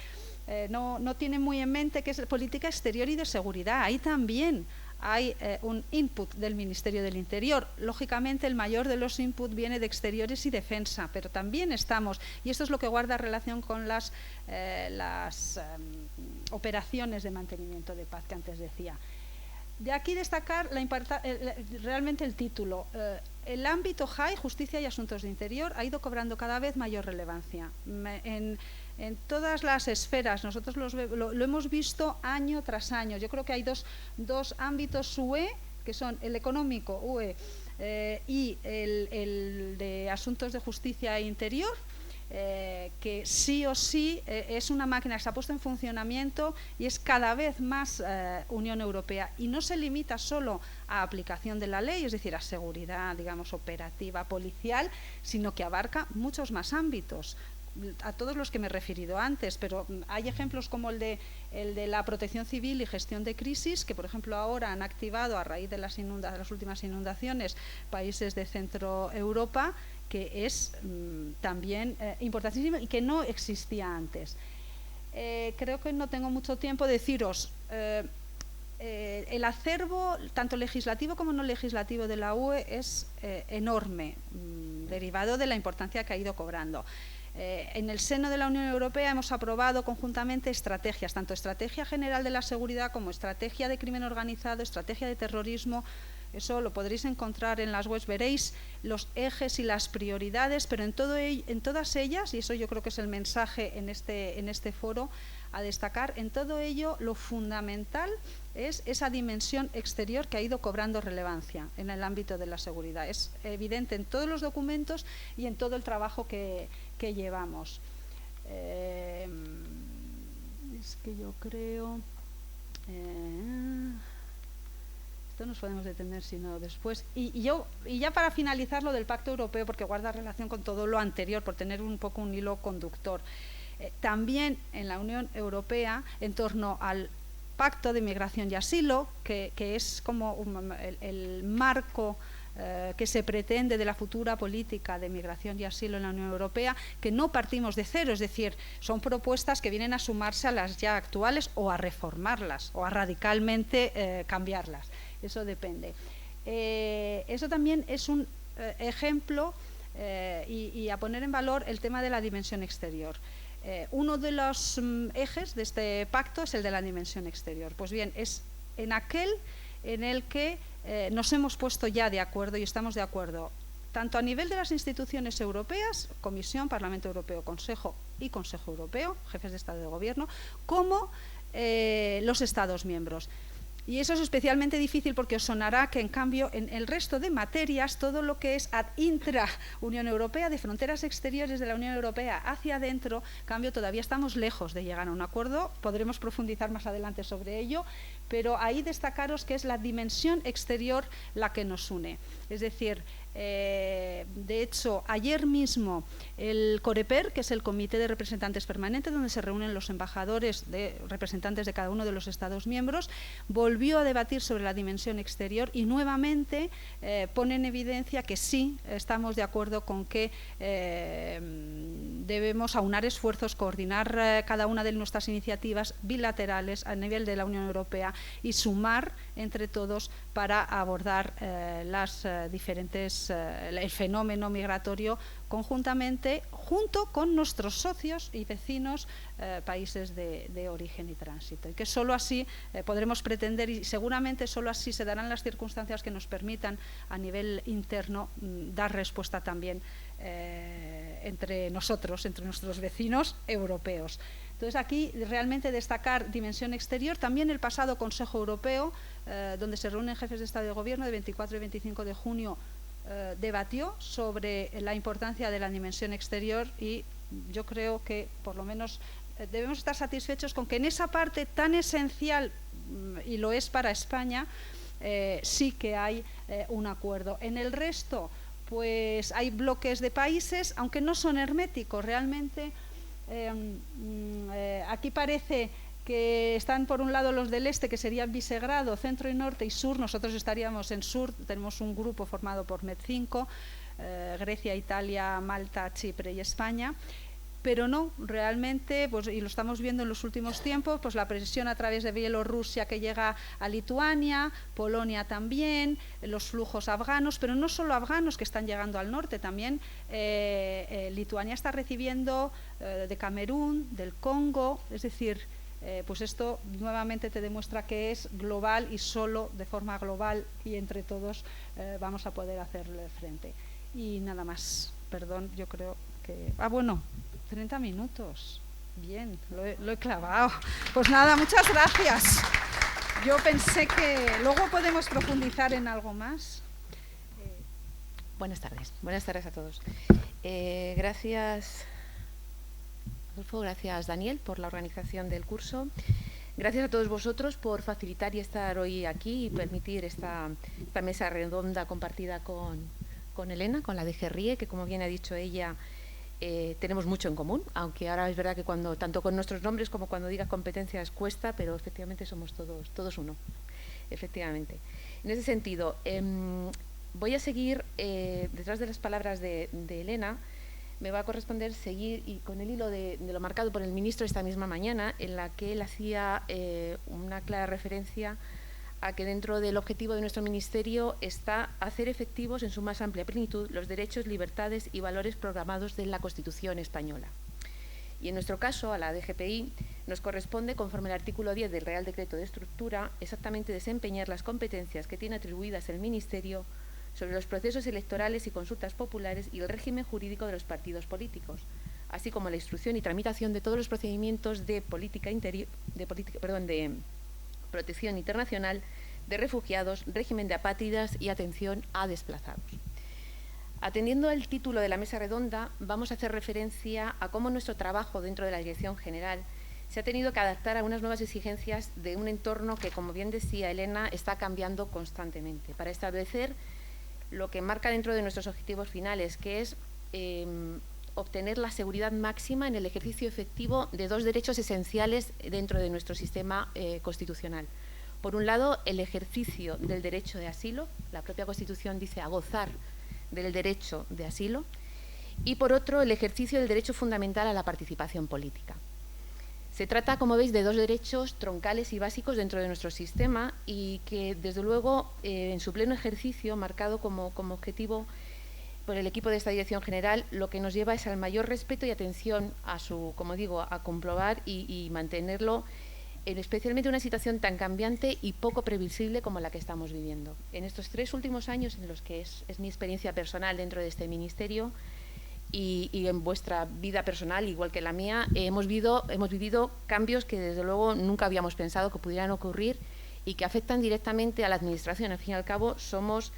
no tiene muy en mente, que es política exterior y de seguridad. Ahí también hay un input del Ministerio del Interior. Lógicamente, el mayor de los inputs viene de exteriores y defensa, pero también estamos, y esto es lo que guarda relación con las operaciones de mantenimiento de paz que antes decía. De aquí destacar realmente el título. El ámbito JAI, Justicia y Asuntos de Interior, ha ido cobrando cada vez mayor relevancia. En todas las esferas, nosotros lo hemos visto año tras año. Yo creo que hay dos ámbitos UE, que son el económico UE y el de asuntos de justicia e interior, que sí o sí es una máquina que se ha puesto en funcionamiento y es cada vez más Unión Europea, y no se limita solo a aplicación de la ley, es decir, a seguridad, digamos, operativa, policial, sino que abarca muchos más ámbitos, a todos los que me he referido antes, pero hay ejemplos como el de la protección civil y gestión de crisis, que por ejemplo ahora han activado a raíz de las últimas inundaciones países de Centro Europa, que es también importantísimo y que no existía antes. Creo que no tengo mucho tiempo de deciros. El acervo, tanto legislativo como no legislativo, de la UE es enorme, derivado de la importancia que ha ido cobrando. En el seno de la Unión Europea hemos aprobado conjuntamente estrategias, tanto estrategia general de la seguridad como estrategia de crimen organizado, estrategia de terrorismo. Eso lo podréis encontrar en las webs, veréis los ejes y las prioridades, pero en todas ellas, y eso yo creo que es el mensaje en este foro a destacar, en todo ello lo fundamental es esa dimensión exterior que ha ido cobrando relevancia en el ámbito de la seguridad. Es evidente en todos los documentos y en todo el trabajo que llevamos. Es que yo creo... esto nos podemos detener si no después. Y ya para finalizar, lo del Pacto Europeo, porque guarda relación con todo lo anterior, por tener un poco un hilo conductor. también en la Unión Europea en torno al Pacto de Migración y Asilo, que es como el marco que se pretende de la futura política de migración y asilo en la Unión Europea, que no partimos de cero, es decir, son propuestas que vienen a sumarse a las ya actuales o a reformarlas o a radicalmente cambiarlas. Eso depende. Eso también es un ejemplo y a poner en valor el tema de la dimensión exterior. Uno de los ejes de este pacto es el de la dimensión exterior. Pues bien, es en aquel en el que nos hemos puesto ya de acuerdo y estamos de acuerdo tanto a nivel de las instituciones europeas, Comisión, Parlamento Europeo, Consejo y Consejo Europeo, jefes de Estado y de Gobierno, como los Estados miembros. Y eso es especialmente difícil porque os sonará que, en cambio, en el resto de materias, todo lo que es ad intra Unión Europea, de fronteras exteriores de la Unión Europea hacia adentro, en cambio, todavía estamos lejos de llegar a un acuerdo. Podremos profundizar más adelante sobre ello, pero ahí destacaros que es la dimensión exterior la que nos une. Es decir, de hecho, ayer mismo el COREPER, que es el Comité de Representantes Permanentes, donde se reúnen los embajadores representantes de cada uno de los Estados miembros, volvió a debatir sobre la dimensión exterior y nuevamente pone en evidencia que sí estamos de acuerdo con que debemos aunar esfuerzos, coordinar cada una de nuestras iniciativas bilaterales a nivel de la Unión Europea y sumar entre todos para abordar las diferentes el fenómeno migratorio conjuntamente, junto con nuestros socios y vecinos países de origen y tránsito. Y que solo así podremos pretender, y seguramente solo así se darán las circunstancias que nos permitan a nivel interno dar respuesta también entre nosotros, entre nuestros vecinos europeos. Entonces, aquí realmente destacar dimensión exterior. También el pasado Consejo Europeo, donde se reúnen jefes de Estado y de Gobierno, de 24 y 25 de junio, debatió sobre la importancia de la dimensión exterior y yo creo que por lo menos debemos estar satisfechos con que en esa parte tan esencial, y lo es para España, sí que hay un acuerdo. En el resto, pues hay bloques de países, aunque no son herméticos realmente. Aquí parece que están por un lado los del este, que serían Visegrado, centro y norte y sur. Nosotros estaríamos en sur, tenemos un grupo formado por MED5, Grecia, Italia, Malta, Chipre y España. Pero no, realmente, pues, y lo estamos viendo en los últimos tiempos, pues la presión a través de Bielorrusia que llega a Lituania, Polonia también, los flujos afganos, pero no solo afganos que están llegando al norte, también Lituania está recibiendo de Camerún, del Congo, es decir, pues esto nuevamente te demuestra que es global y solo de forma global y entre todos vamos a poder hacerle frente. Y nada más, perdón, yo creo que... bueno, 30 minutos, bien, lo he clavado. Pues nada, muchas gracias. Yo pensé que luego podemos profundizar en algo más. Buenas tardes a todos. Gracias, Adolfo, gracias Daniel por la organización del curso. Gracias a todos vosotros por facilitar y estar hoy aquí y permitir esta mesa redonda compartida con Elena, con la DG RIE, que como bien ha dicho ella, tenemos mucho en común, aunque ahora es verdad que tanto con nuestros nombres como cuando digas competencias cuesta, pero efectivamente somos todos uno, efectivamente. En ese sentido, voy a seguir detrás de las palabras de Elena. Me va a corresponder seguir y con el hilo de lo marcado por el ministro esta misma mañana, en la que él hacía una clara referencia a que dentro del objetivo de nuestro ministerio está hacer efectivos en su más amplia plenitud los derechos, libertades y valores programados de la Constitución española. Y en nuestro caso, a la DGPI, nos corresponde, conforme al artículo 10 del Real Decreto de Estructura, exactamente desempeñar las competencias que tiene atribuidas el Ministerio sobre los procesos electorales y consultas populares y el régimen jurídico de los partidos políticos, así como la instrucción y tramitación de todos los procedimientos de protección internacional, de refugiados, régimen de apátridas y atención a desplazados. Atendiendo al título de la mesa redonda, vamos a hacer referencia a cómo nuestro trabajo dentro de la Dirección General se ha tenido que adaptar a unas nuevas exigencias de un entorno que, como bien decía Elena, está cambiando constantemente, para establecer lo que marca dentro de nuestros objetivos finales, que es obtener la seguridad máxima en el ejercicio efectivo de dos derechos esenciales dentro de nuestro sistema constitucional. Por un lado, el ejercicio del derecho de asilo, la propia Constitución dice a gozar del derecho de asilo, y por otro, el ejercicio del derecho fundamental a la participación política. Se trata, como veis, de dos derechos troncales y básicos dentro de nuestro sistema y que, desde luego, en su pleno ejercicio, marcado como objetivo por el equipo de esta Dirección General, lo que nos lleva es al mayor respeto y atención a su, como digo, a comprobar y mantenerlo en especialmente una situación tan cambiante y poco previsible como la que estamos viviendo. En estos 3 últimos años, en los que es mi experiencia personal dentro de este ministerio y en vuestra vida personal, igual que la mía, hemos vivido cambios que desde luego nunca habíamos pensado que pudieran ocurrir y que afectan directamente a la Administración. Al fin y al cabo, somos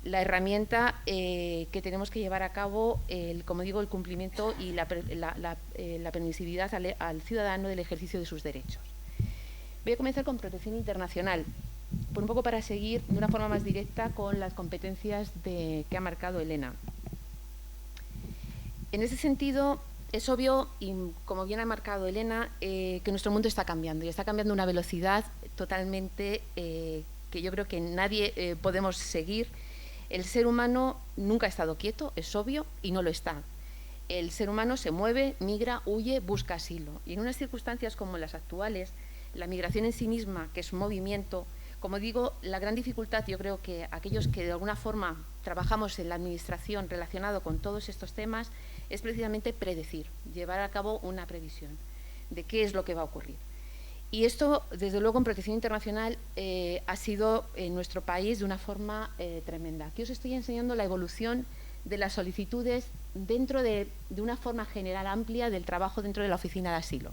la herramienta que tenemos que llevar a cabo, como digo, el cumplimiento y la permisividad al ciudadano del ejercicio de sus derechos. Voy a comenzar con protección internacional, por un poco para seguir de una forma más directa con las competencias que ha marcado Elena. En ese sentido, es obvio, y como bien ha marcado Elena, que nuestro mundo está cambiando y está cambiando a una velocidad totalmente que yo creo que nadie podemos seguir. El ser humano nunca ha estado quieto, es obvio, y no lo está. El ser humano se mueve, migra, huye, busca asilo. Y en unas circunstancias como las actuales, la migración en sí misma, que es movimiento, como digo, la gran dificultad, yo creo que aquellos que de alguna forma trabajamos en la Administración relacionado con todos estos temas, es precisamente predecir, llevar a cabo una previsión de qué es lo que va a ocurrir. Y esto, desde luego, en protección internacional ha sido en nuestro país de una forma tremenda. Aquí os estoy enseñando la evolución de las solicitudes dentro de una forma general amplia del trabajo dentro de la Oficina de Asilo.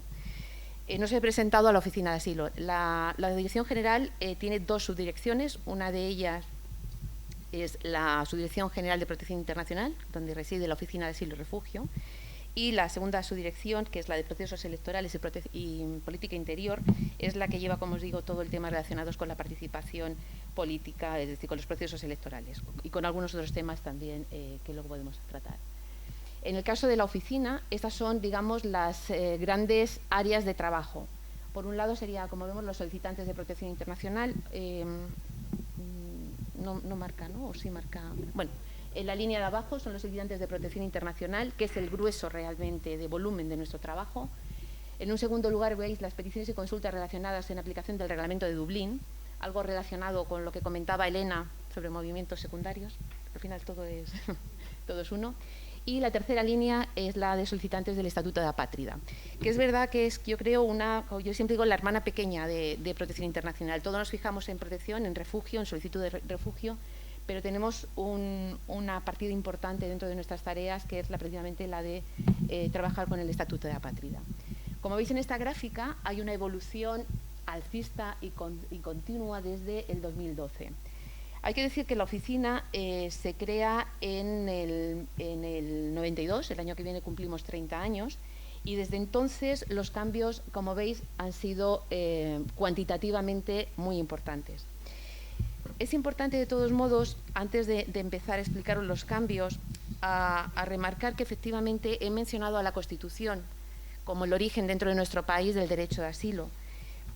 No se ha presentado a la Oficina de Asilo. La Dirección General tiene 2 subdirecciones. Una de ellas es la Subdirección General de Protección Internacional, donde reside la Oficina de Asilo y Refugio. Y la segunda subdirección, que es la de Procesos Electorales y Política Interior, es la que lleva, como os digo, todo el tema relacionados con la participación política, es decir, con los procesos electorales y con algunos otros temas también que luego podemos tratar. En el caso de la oficina, estas son, digamos, las grandes áreas de trabajo. Por un lado sería, como vemos, los solicitantes de protección internacional. No marca, ¿no? O sí marca. Bueno, en la línea de abajo son los solicitantes de protección internacional, que es el grueso realmente de volumen de nuestro trabajo. En un segundo lugar veis las peticiones y consultas relacionadas en aplicación del Reglamento de Dublín, algo relacionado con lo que comentaba Elena sobre movimientos secundarios. Al final todo es uno. Y la tercera línea es la de solicitantes del Estatuto de Apátrida, que es verdad que es, yo creo, yo siempre digo, la hermana pequeña de protección internacional. Todos nos fijamos en protección, en refugio, en solicitud de refugio, pero tenemos una partida importante dentro de nuestras tareas, que es precisamente la de trabajar con el Estatuto de Apátrida. Como veis en esta gráfica, hay una evolución alcista y continua desde el 2012. Hay que decir que la oficina se crea en el 92, el año que viene cumplimos 30 años, y desde entonces los cambios, como veis, han sido cuantitativamente muy importantes. Es importante, de todos modos, antes de empezar a explicaros los cambios, a remarcar que efectivamente he mencionado a la Constitución como el origen dentro de nuestro país del derecho de asilo,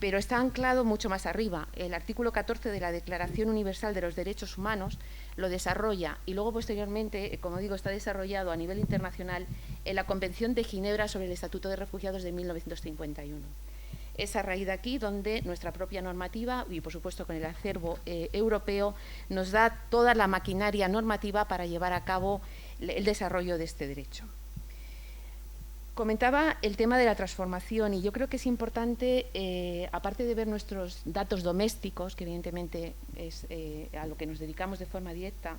pero está anclado mucho más arriba. El artículo 14 de la Declaración Universal de los Derechos Humanos lo desarrolla y luego posteriormente, como digo, está desarrollado a nivel internacional en la Convención de Ginebra sobre el Estatuto de Refugiados de 1951. Es a raíz de aquí donde nuestra propia normativa y, por supuesto, con el acervo europeo, nos da toda la maquinaria normativa para llevar a cabo el desarrollo de este derecho. Comentaba el tema de la transformación y yo creo que es importante, aparte de ver nuestros datos domésticos, que evidentemente es a lo que nos dedicamos de forma directa,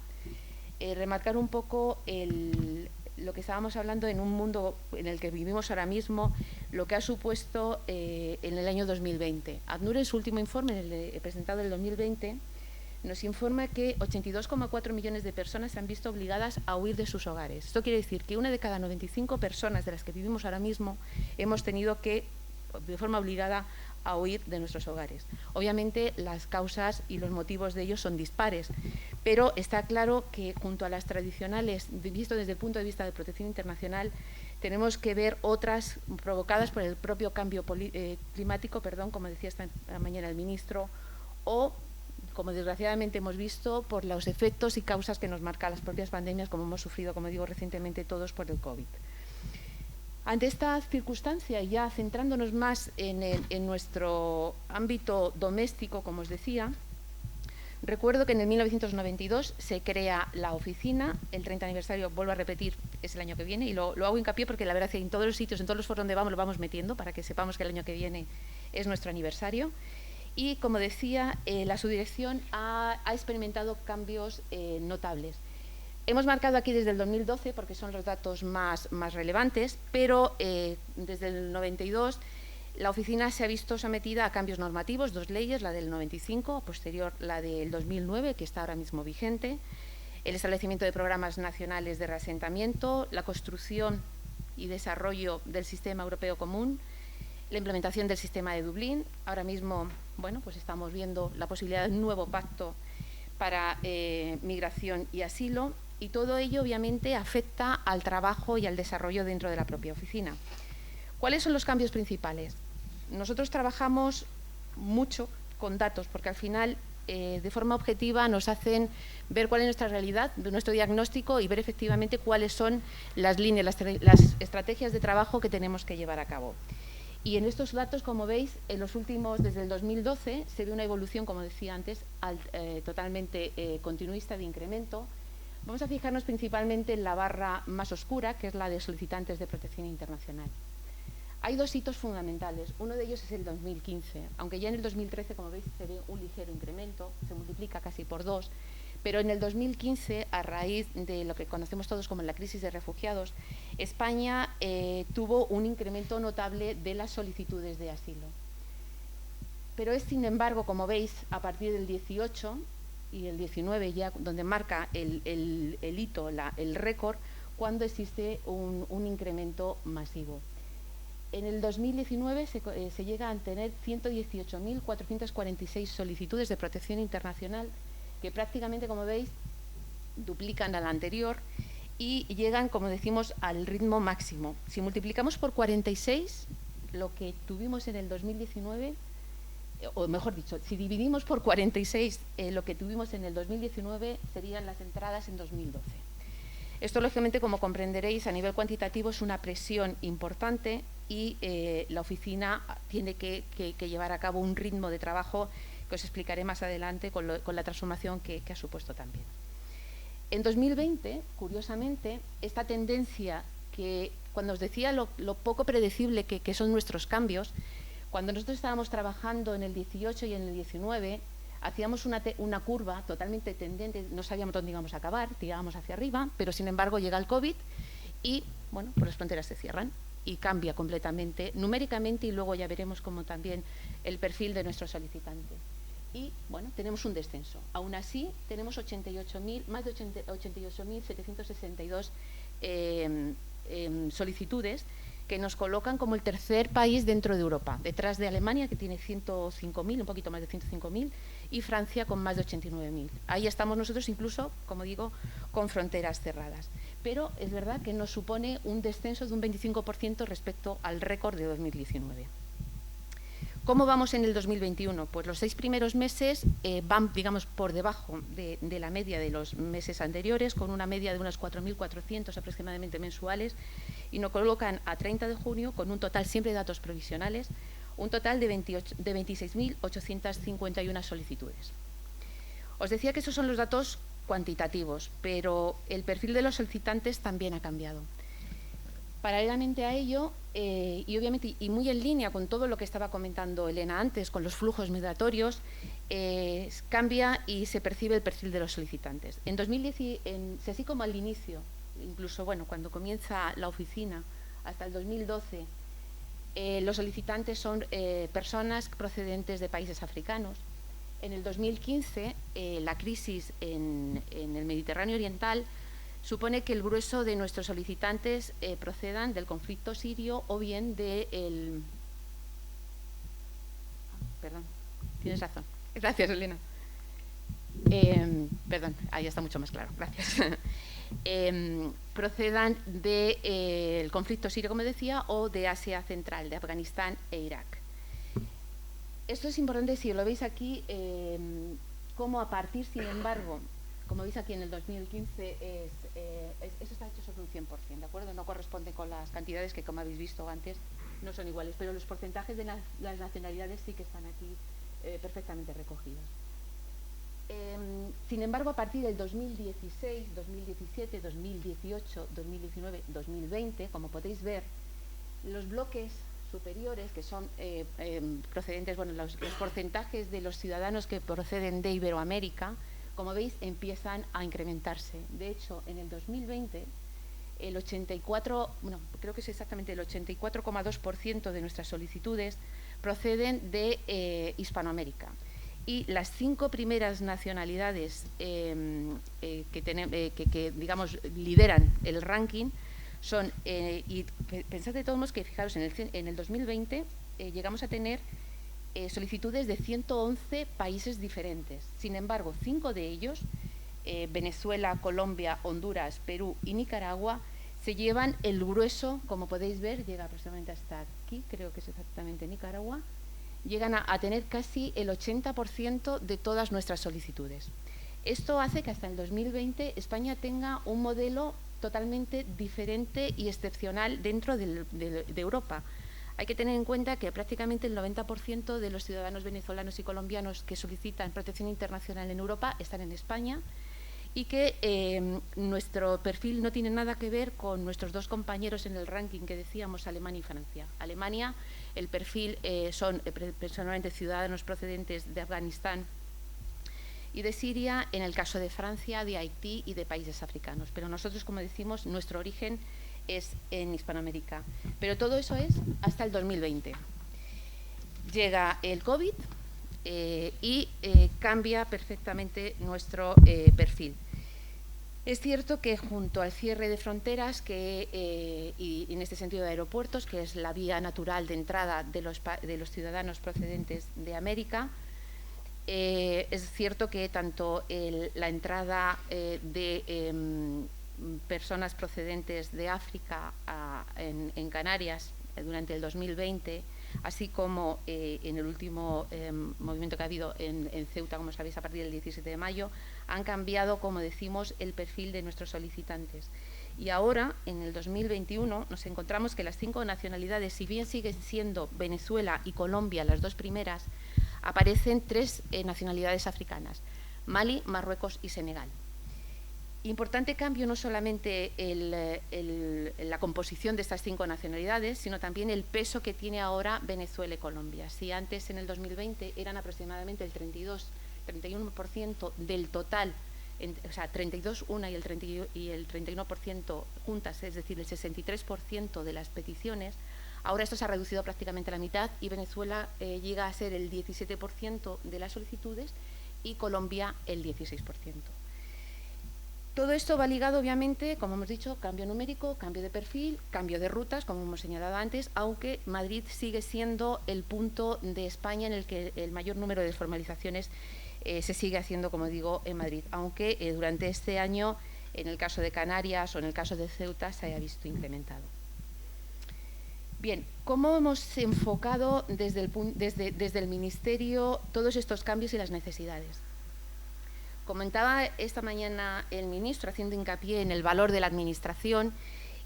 remarcar un poco lo que estábamos hablando en un mundo en el que vivimos ahora mismo, lo que ha supuesto en el año 2020. ACNUR, en su último informe, presentado en el 2020, nos informa que 82,4 millones de personas se han visto obligadas a huir de sus hogares. Esto quiere decir que una de cada 95 personas de las que vivimos ahora mismo hemos tenido que, de forma obligada, a huir de nuestros hogares. Obviamente las causas y los motivos de ellos son dispares, pero está claro que junto a las tradicionales, visto desde el punto de vista de protección internacional, tenemos que ver otras provocadas por el propio cambio climático, como decía esta mañana el ministro, o, como desgraciadamente hemos visto, por los efectos y causas que nos marcan las propias pandemias, como hemos sufrido, como digo, recientemente todos por el COVID. Ante esta circunstancia, ya centrándonos más en nuestro ámbito doméstico, como os decía, recuerdo que en el 1992 se crea la oficina, el 30 aniversario, vuelvo a repetir, es el año que viene, y lo hago hincapié porque la verdad es que en todos los sitios, en todos los foros donde vamos, lo vamos metiendo para que sepamos que el año que viene es nuestro aniversario. Y, como decía, la subdirección ha experimentado cambios notables. Hemos marcado aquí desde el 2012, porque son los datos más relevantes, pero desde el 92 la oficina se ha visto sometida a cambios normativos, 2 leyes, la del 95, posterior la del 2009, que está ahora mismo vigente, el establecimiento de programas nacionales de reasentamiento, la construcción y desarrollo del Sistema Europeo Común, la implementación del sistema de Dublín. Ahora mismo, bueno, pues estamos viendo la posibilidad de un nuevo pacto para migración y asilo, y todo ello obviamente afecta al trabajo y al desarrollo dentro de la propia oficina. ¿Cuáles son los cambios principales? Nosotros trabajamos mucho con datos, porque al final de forma objetiva nos hacen ver cuál es nuestra realidad, nuestro diagnóstico, y ver efectivamente cuáles son las líneas, las estrategias de trabajo que tenemos que llevar a cabo. Y en estos datos, como veis, en los últimos, desde el 2012, se ve una evolución, como decía antes, totalmente continuista de incremento. Vamos a fijarnos principalmente en la barra más oscura, que es la de solicitantes de protección internacional. Hay 2 hitos fundamentales. Uno de ellos es el 2015, aunque ya en el 2013, como veis, se ve un ligero incremento, se multiplica casi por 2, pero en el 2015, a raíz de lo que conocemos todos como la crisis de refugiados, España tuvo un incremento notable de las solicitudes de asilo. Pero es, sin embargo, como veis, a partir del 18 y el 19 ya, donde marca el hito, el récord, cuando existe un incremento masivo. En el 2019 se llega a tener 118.446 solicitudes de protección internacional, que prácticamente, como veis, duplican a la anterior y llegan, como decimos, al ritmo máximo. Si multiplicamos por 46 lo que tuvimos en el 2019, o mejor dicho, si dividimos por 46 lo que tuvimos en el 2019, serían las entradas en 2012. Esto, lógicamente, como comprenderéis, a nivel cuantitativo es una presión importante, y la oficina tiene que llevar a cabo un ritmo de trabajo que os explicaré más adelante con la transformación que ha supuesto también. En 2020, curiosamente, esta tendencia que, cuando os decía lo poco predecible que son nuestros cambios, cuando nosotros estábamos trabajando en el 18 y en el 19, hacíamos una curva totalmente tendente, no sabíamos dónde íbamos a acabar, tirábamos hacia arriba, pero sin embargo llega el COVID y, bueno, pues las fronteras se cierran y cambia completamente, numéricamente, y luego ya veremos cómo también el perfil de nuestros solicitantes. Y, bueno, tenemos un descenso. Aún así, tenemos más de 88.762 solicitudes, que nos colocan como el tercer país dentro de Europa, detrás de Alemania, que tiene 105.000, un poquito más de 105.000, y Francia con más de 89.000. Ahí estamos nosotros, incluso, como digo, con fronteras cerradas. Pero es verdad que nos supone un descenso de un 25% respecto al récord de 2019. ¿Cómo vamos en el 2021? Pues los 6 primeros meses van, digamos, por debajo de la media de los meses anteriores, con una media de unos 4.400 aproximadamente mensuales, y nos colocan a 30 de junio con un total, siempre de datos provisionales, un total de 26.851 solicitudes. Os decía que esos son los datos cuantitativos, pero el perfil de los solicitantes también ha cambiado. Paralelamente a ello, y obviamente y muy en línea con todo lo que estaba comentando Elena antes, con los flujos migratorios, cambia y se percibe el perfil de los solicitantes. En 2010, así como al inicio, incluso, bueno, cuando comienza la oficina, hasta el 2012, los solicitantes son personas procedentes de países africanos. En el 2015, la crisis en el Mediterráneo Oriental supone que el grueso de nuestros solicitantes procedan del conflicto sirio o bien perdón. Tienes razón. Gracias, Elena. Perdón, ahí está mucho más claro. Gracias. Procedan del conflicto sirio, como decía, o de Asia Central, de Afganistán e Irak. Esto es importante, si lo veis aquí, cómo a partir, sin embargo, como veis aquí en el 2015, eso está hecho sobre un 100%, ¿de acuerdo? No corresponde con las cantidades que, como habéis visto antes, no son iguales, pero los porcentajes de las nacionalidades sí que están aquí perfectamente recogidos. Sin embargo, a partir del 2016, 2017, 2018, 2019, 2020, como podéis ver, los bloques superiores, que son procedentes, bueno, los porcentajes de los ciudadanos que proceden de Iberoamérica, como veis, empiezan a incrementarse. De hecho, en el 2020, el 84, bueno, creo que es exactamente el 84,2% de nuestras solicitudes proceden de Hispanoamérica. Y las 5 primeras nacionalidades que digamos, lideran el ranking son, y pensad de todos modos que, fijaros, en el 2020 llegamos a tener solicitudes de 111 países diferentes. Sin embargo, 5 de ellos, Venezuela, Colombia, Honduras, Perú y Nicaragua, se llevan el grueso, como podéis ver, llega aproximadamente hasta aquí, creo que es exactamente Nicaragua, llegan a tener casi el 80% de todas nuestras solicitudes. Esto hace que hasta el 2020 España tenga un modelo totalmente diferente y excepcional dentro de Europa. Hay que tener en cuenta que prácticamente el 90% de los ciudadanos venezolanos y colombianos que solicitan protección internacional en Europa están en España y que nuestro perfil no tiene nada que ver con nuestros 2 compañeros en el ranking que decíamos, Alemania y Francia. Alemania, el perfil son personalmente ciudadanos procedentes de Afganistán y de Siria, en el caso de Francia, de Haití y de países africanos. Pero nosotros, como decimos, nuestro origen es en Hispanoamérica. Pero todo eso es hasta el 2020. Llega el COVID y cambia perfectamente nuestro perfil. Es cierto que junto al cierre de fronteras y en este sentido de aeropuertos, que es la vía natural de entrada de los ciudadanos procedentes de América, es cierto que tanto la entrada de personas procedentes de África en Canarias durante el 2020, así como en el último movimiento que ha habido en Ceuta, como sabéis, a partir del 17 de mayo, han cambiado, como decimos, el perfil de nuestros solicitantes. Y ahora, en el 2021, nos encontramos que las 5 nacionalidades, si bien siguen siendo Venezuela y Colombia las 2 primeras, aparecen 3 nacionalidades africanas, Mali, Marruecos y Senegal. Importante cambio no solamente la composición de estas 5 nacionalidades, sino también el peso que tiene ahora Venezuela y Colombia. Si antes, en el 2020, eran aproximadamente el 31% del total, o sea, 32 una y el 31% juntas, es decir, el 63% de las peticiones, ahora esto se ha reducido prácticamente a la mitad y Venezuela llega a ser el 17% de las solicitudes y Colombia el 16%. Todo esto va ligado, obviamente, como hemos dicho, cambio numérico, cambio de perfil, cambio de rutas, como hemos señalado antes, aunque Madrid sigue siendo el punto de España en el que el mayor número de formalizaciones se sigue haciendo, como digo, en Madrid, aunque durante este año, en el caso de Canarias o en el caso de Ceuta, se haya visto incrementado. Bien, ¿cómo hemos enfocado desde el Ministerio todos estos cambios y las necesidades? Comentaba esta mañana el ministro, haciendo hincapié en el valor de la Administración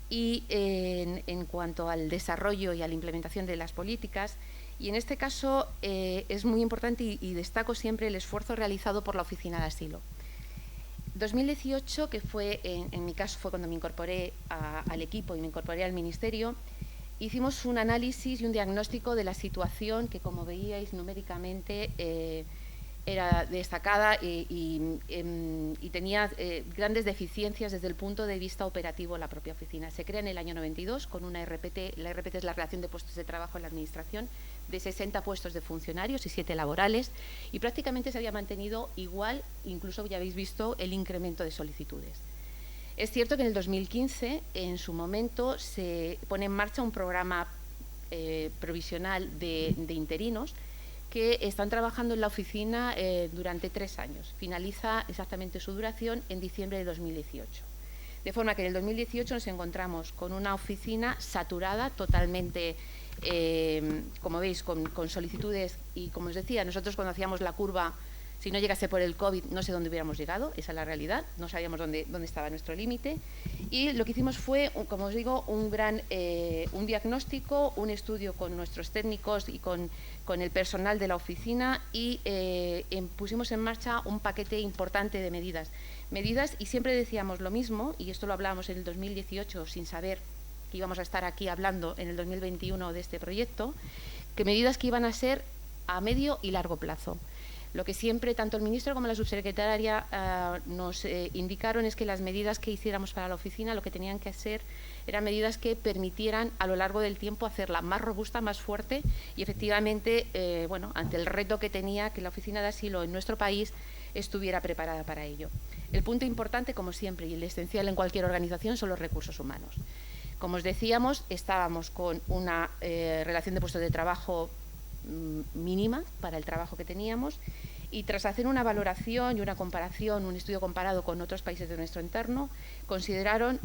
y en cuanto al desarrollo y a la implementación de las políticas. Y en este caso es muy importante y destaco siempre el esfuerzo realizado por la Oficina de Asilo. 2018, que fue, en mi caso, fue cuando me incorporé al equipo y me incorporé al Ministerio, hicimos un análisis y un diagnóstico de la situación que, como veíais numéricamente, era destacada y tenía grandes deficiencias desde el punto de vista operativo la propia oficina. Se crea en el año 92 con una RPT, la RPT es la relación de puestos de trabajo en la Administración, de 60 puestos de funcionarios y 7 laborales, y prácticamente se había mantenido igual, incluso ya habéis visto el incremento de solicitudes. Es cierto que en el 2015, en su momento, se pone en marcha un programa provisional de interinos, que están trabajando en la oficina durante 3 años. Finaliza exactamente su duración en diciembre de 2018. De forma que en el 2018 nos encontramos con una oficina saturada totalmente, como veis, con solicitudes. Y como os decía, nosotros cuando hacíamos la curva, si no llegase por el COVID, no sé dónde hubiéramos llegado, esa es la realidad, no sabíamos dónde estaba nuestro límite. Y lo que hicimos fue, como os digo, un diagnóstico, un estudio con nuestros técnicos y con el personal de la oficina y pusimos en marcha un paquete importante de medidas. Y siempre decíamos lo mismo, y esto lo hablábamos en el 2018 sin saber que íbamos a estar aquí hablando en el 2021 de este proyecto, que medidas que iban a ser a medio y largo plazo. Lo que siempre, tanto el ministro como la subsecretaria nos indicaron es que las medidas que hiciéramos para la oficina lo que tenían que ser eran medidas que permitieran a lo largo del tiempo hacerla más robusta, más fuerte y efectivamente, ante el reto que tenía que la oficina de asilo en nuestro país estuviera preparada para ello. El punto importante, como siempre, y el esencial en cualquier organización son los recursos humanos. Como os decíamos, estábamos con una relación de puestos de trabajo mínima para el trabajo que teníamos y tras hacer una valoración y una comparación, un estudio comparado con otros países de nuestro entorno, consideraron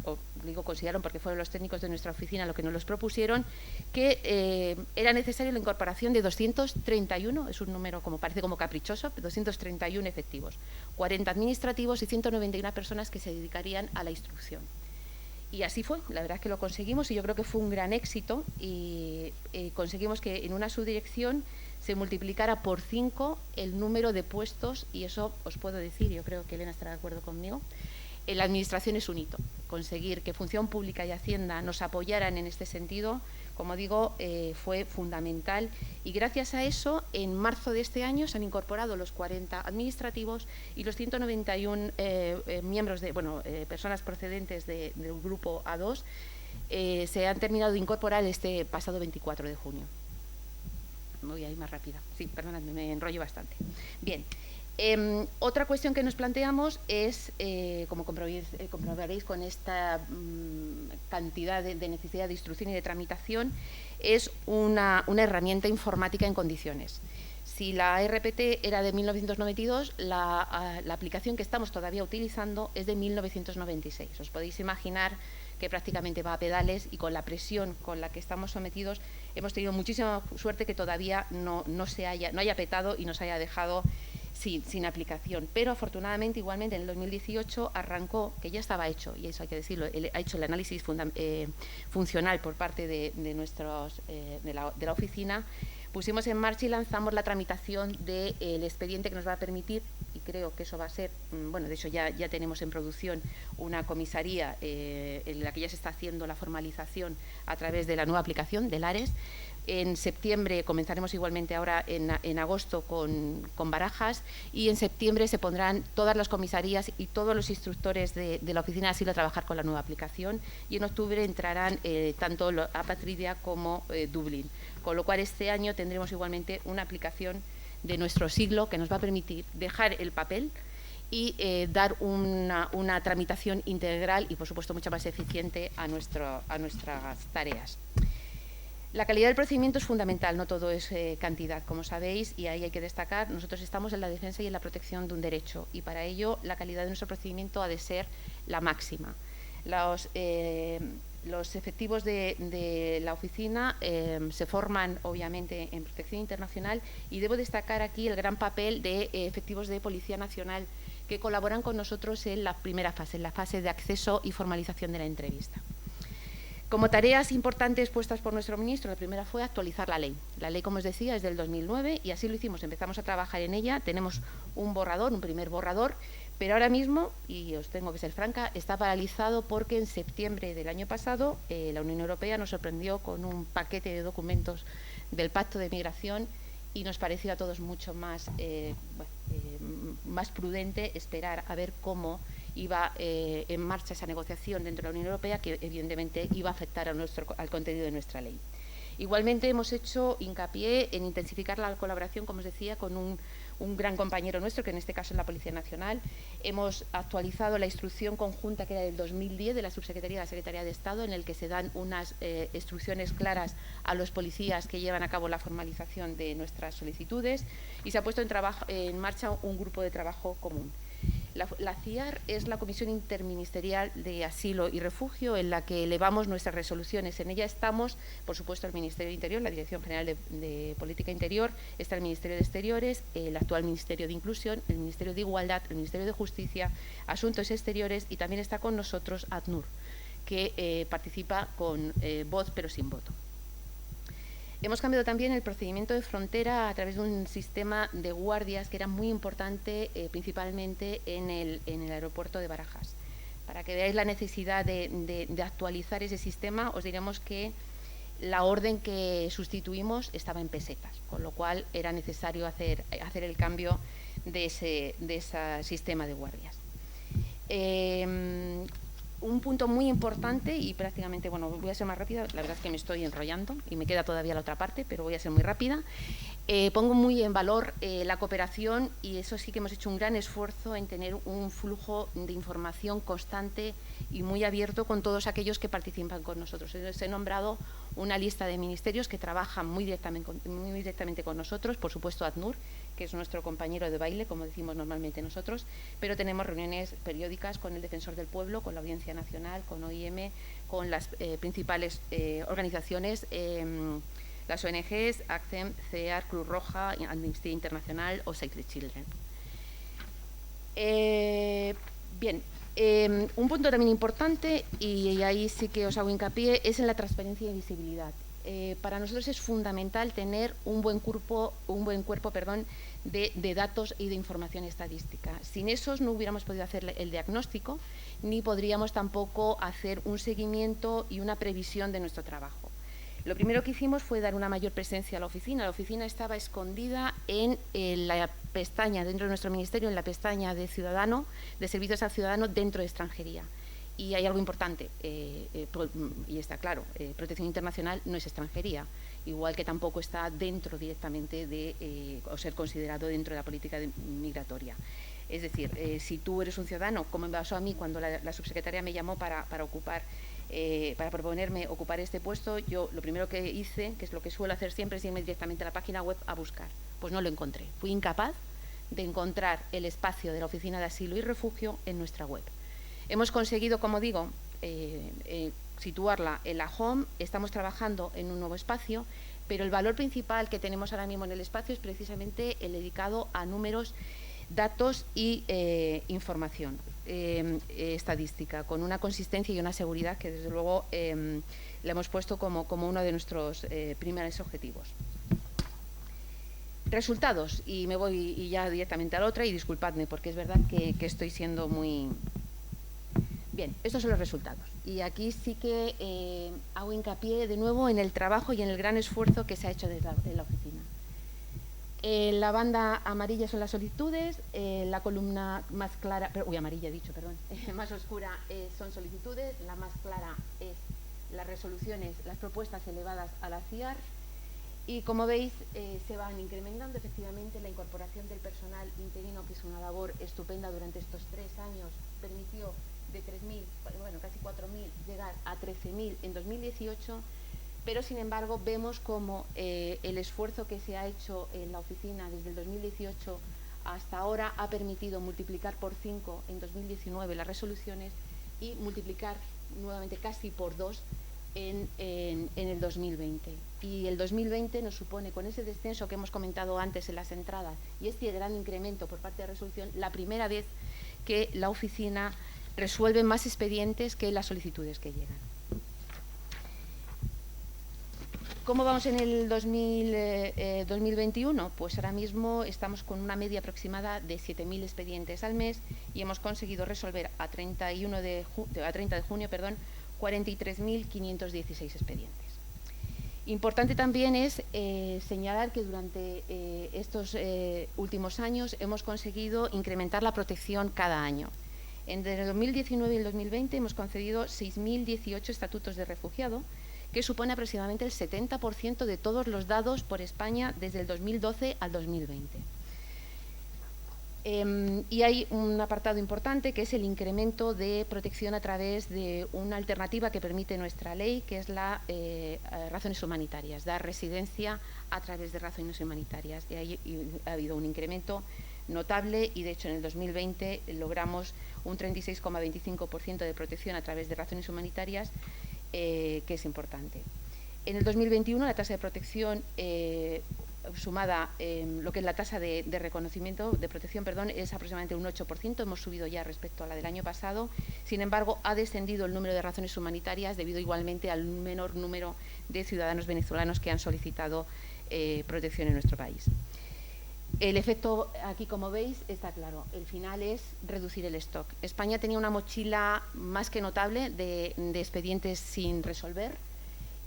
porque fueron los técnicos de nuestra oficina los que nos los propusieron, que era necesaria la incorporación de 231, es un número parece como caprichoso, 231 efectivos, 40 administrativos y 191 personas que se dedicarían a la instrucción. Y así fue, la verdad es que lo conseguimos y yo creo que fue un gran éxito y conseguimos que en una subdirección se multiplicara por 5 el número de puestos y eso os puedo decir, yo creo que Elena estará de acuerdo conmigo, en la Administración es un hito. Conseguir que Función Pública y Hacienda nos apoyaran en este sentido, como digo, fue fundamental y gracias a eso, en marzo de este año se han incorporado los 40 administrativos y los 191 miembros personas procedentes del grupo A2 se han terminado de incorporar este pasado 24 de junio. Voy a ir más rápida. Sí, perdonadme, me enrollo bastante. Bien. Otra cuestión que nos planteamos es, como comprobaréis con esta cantidad de necesidad de instrucción y de tramitación, es una herramienta informática en condiciones. Si la RPT era de 1992, la aplicación que estamos todavía utilizando es de 1996. Os podéis imaginar que prácticamente va a pedales y con la presión con la que estamos sometidos hemos tenido muchísima suerte que todavía no haya petado y nos haya dejado sin aplicación, pero afortunadamente igualmente en el 2018 arrancó, que ya estaba hecho, y eso hay que decirlo, ha hecho el análisis funcional por parte de la oficina, pusimos en marcha y lanzamos la tramitación del expediente que nos va a permitir, y creo que eso va a ser, de hecho ya tenemos en producción una comisaría en la que ya se está haciendo la formalización a través de la nueva aplicación del ARES. En septiembre comenzaremos igualmente ahora en agosto con Barajas y en septiembre se pondrán todas las comisarías y todos los instructores de la oficina de asilo a trabajar con la nueva aplicación y en octubre entrarán tanto Apatridia como Dublín, con lo cual este año tendremos igualmente una aplicación de nuestro siglo que nos va a permitir dejar el papel y dar una tramitación integral y por supuesto mucho más eficiente a nuestras tareas. La calidad del procedimiento es fundamental, no todo es cantidad, como sabéis, y ahí hay que destacar, nosotros estamos en la defensa y en la protección de un derecho y para ello la calidad de nuestro procedimiento ha de ser la máxima. Los efectivos de la oficina se forman obviamente en protección internacional y debo destacar aquí el gran papel de efectivos de Policía Nacional que colaboran con nosotros en la primera fase, en la fase de acceso y formalización de la entrevista. Como tareas importantes puestas por nuestro ministro, la primera fue actualizar la ley. La ley, como os decía, es del 2009 y así lo hicimos, empezamos a trabajar en ella, tenemos un primer borrador, pero ahora mismo, y os tengo que ser franca, está paralizado porque en septiembre del año pasado la Unión Europea nos sorprendió con un paquete de documentos del Pacto de Migración y nos pareció a todos mucho más prudente esperar a ver cómo iba en marcha esa negociación dentro de la Unión Europea que evidentemente iba a afectar al contenido de nuestra ley. Igualmente hemos hecho hincapié en intensificar la colaboración, como os decía, con un gran compañero nuestro, que en este caso es la Policía Nacional. Hemos actualizado la instrucción conjunta que era del 2010 de la Subsecretaría y la Secretaría de Estado, en el que se dan unas instrucciones claras a los policías que llevan a cabo la formalización de nuestras solicitudes, y se ha puesto en marcha un grupo de trabajo común. La CIAR es la Comisión Interministerial de Asilo y Refugio, en la que elevamos nuestras resoluciones. En ella estamos, por supuesto, el Ministerio de Interior, la Dirección General de Política Interior, está el Ministerio de Exteriores, el actual Ministerio de Inclusión, el Ministerio de Igualdad, el Ministerio de Justicia, Asuntos Exteriores, y también está con nosotros ACNUR, que participa con voz pero sin voto. Hemos cambiado también el procedimiento de frontera a través de un sistema de guardias que era muy importante, principalmente en el aeropuerto de Barajas. Para que veáis la necesidad de actualizar ese sistema, os diremos que la orden que sustituimos estaba en pesetas, con lo cual era necesario hacer el cambio de ese sistema de guardias. Un punto muy importante y prácticamente, bueno, voy a ser más rápida, la verdad es que me estoy enrollando y me queda todavía la otra parte, pero voy a ser muy rápida. Pongo muy en valor la cooperación, y eso sí que hemos hecho un gran esfuerzo en tener un flujo de información constante y muy abierto con todos aquellos que participan con nosotros. Entonces, he nombrado una lista de ministerios que trabajan muy directamente con nosotros, por supuesto ACNUR, que es nuestro compañero de baile, como decimos normalmente nosotros, pero tenemos reuniones periódicas con el Defensor del Pueblo, con la Audiencia Nacional, con OIM, con las principales organizaciones, las ONGs, ACCEM, CEAR, Cruz Roja, Amnistía Internacional o Save the Children. Bien, un punto también importante, y ahí sí que os hago hincapié, es en la transparencia y visibilidad. Para nosotros es fundamental tener un buen cuerpo de datos y de información estadística. Sin esos no hubiéramos podido hacer el diagnóstico, ni podríamos tampoco hacer un seguimiento y una previsión de nuestro trabajo. Lo primero que hicimos fue dar una mayor presencia a la oficina. La oficina estaba escondida en la pestaña, dentro de nuestro ministerio, en la pestaña de Ciudadano, de Servicios al Ciudadano, dentro de Extranjería. Y hay algo importante, y está claro, protección internacional no es extranjería, igual que tampoco está dentro directamente o ser considerado dentro de la política migratoria. Es decir, si tú eres un ciudadano, como me pasó a mí cuando la subsecretaria me llamó para proponerme ocupar este puesto, yo lo primero que hice, que es lo que suelo hacer siempre, es irme directamente a la página web a buscar. Pues no lo encontré. Fui incapaz de encontrar el espacio de la Oficina de Asilo y Refugio en nuestra web. Hemos conseguido, como digo, situarla en la home. Estamos trabajando en un nuevo espacio, pero el valor principal que tenemos ahora mismo en el espacio es precisamente el dedicado a números, datos y información estadística, con una consistencia y una seguridad que desde luego le hemos puesto como uno de nuestros primeros objetivos. Resultados, y me voy y ya directamente a la otra, y disculpadme porque es verdad que estoy siendo muy... Bien, estos son los resultados. Y aquí sí que hago hincapié de nuevo en el trabajo y en el gran esfuerzo que se ha hecho desde la oficina. La banda amarilla son las solicitudes, la columna más clara, amarilla he dicho, perdón, más oscura son solicitudes, la más clara es las resoluciones, las propuestas elevadas a la CIAR, y como veis se van incrementando efectivamente la incorporación del personal interino, que es una labor estupenda durante estos 3 años, permitió de 3.000, bueno, casi 4.000, llegar a 13.000 en 2018, pero sin embargo vemos como el esfuerzo que se ha hecho en la oficina desde el 2018 hasta ahora ha permitido multiplicar por 5 en 2019 las resoluciones y multiplicar nuevamente casi por 2 en el 2020. Y el 2020 nos supone, con ese descenso que hemos comentado antes en las entradas y este gran incremento por parte de resolución, la primera vez que la oficina resuelve más expedientes que las solicitudes que llegan. ¿Cómo vamos en el 2021? Pues ahora mismo estamos con una media aproximada de 7.000 expedientes al mes y hemos conseguido resolver a 30 de junio 43.516 expedientes. Importante también es señalar que durante estos últimos años hemos conseguido incrementar la protección cada año. Entre el 2019 y el 2020 hemos concedido 6.018 estatutos de refugiado, que supone aproximadamente el 70% de todos los dados por España desde el 2012 al 2020. Y hay un apartado importante que es el incremento de protección a través de una alternativa que permite nuestra ley, que es la razones humanitarias, dar residencia a través de razones humanitarias. Y ahí ha habido un incremento notable y, de hecho, en el 2020 logramos un 36,25% de protección a través de razones humanitarias, que es importante. En el 2021 la tasa de protección sumada, lo que es la tasa de reconocimiento, de protección, perdón, es aproximadamente un 8%, hemos subido ya respecto a la del año pasado. Sin embargo, ha descendido el número de razones humanitarias debido igualmente al menor número de ciudadanos venezolanos que han solicitado protección en nuestro país. El efecto aquí, como veis, está claro. El final es reducir el stock. España tenía una mochila más que notable de expedientes sin resolver,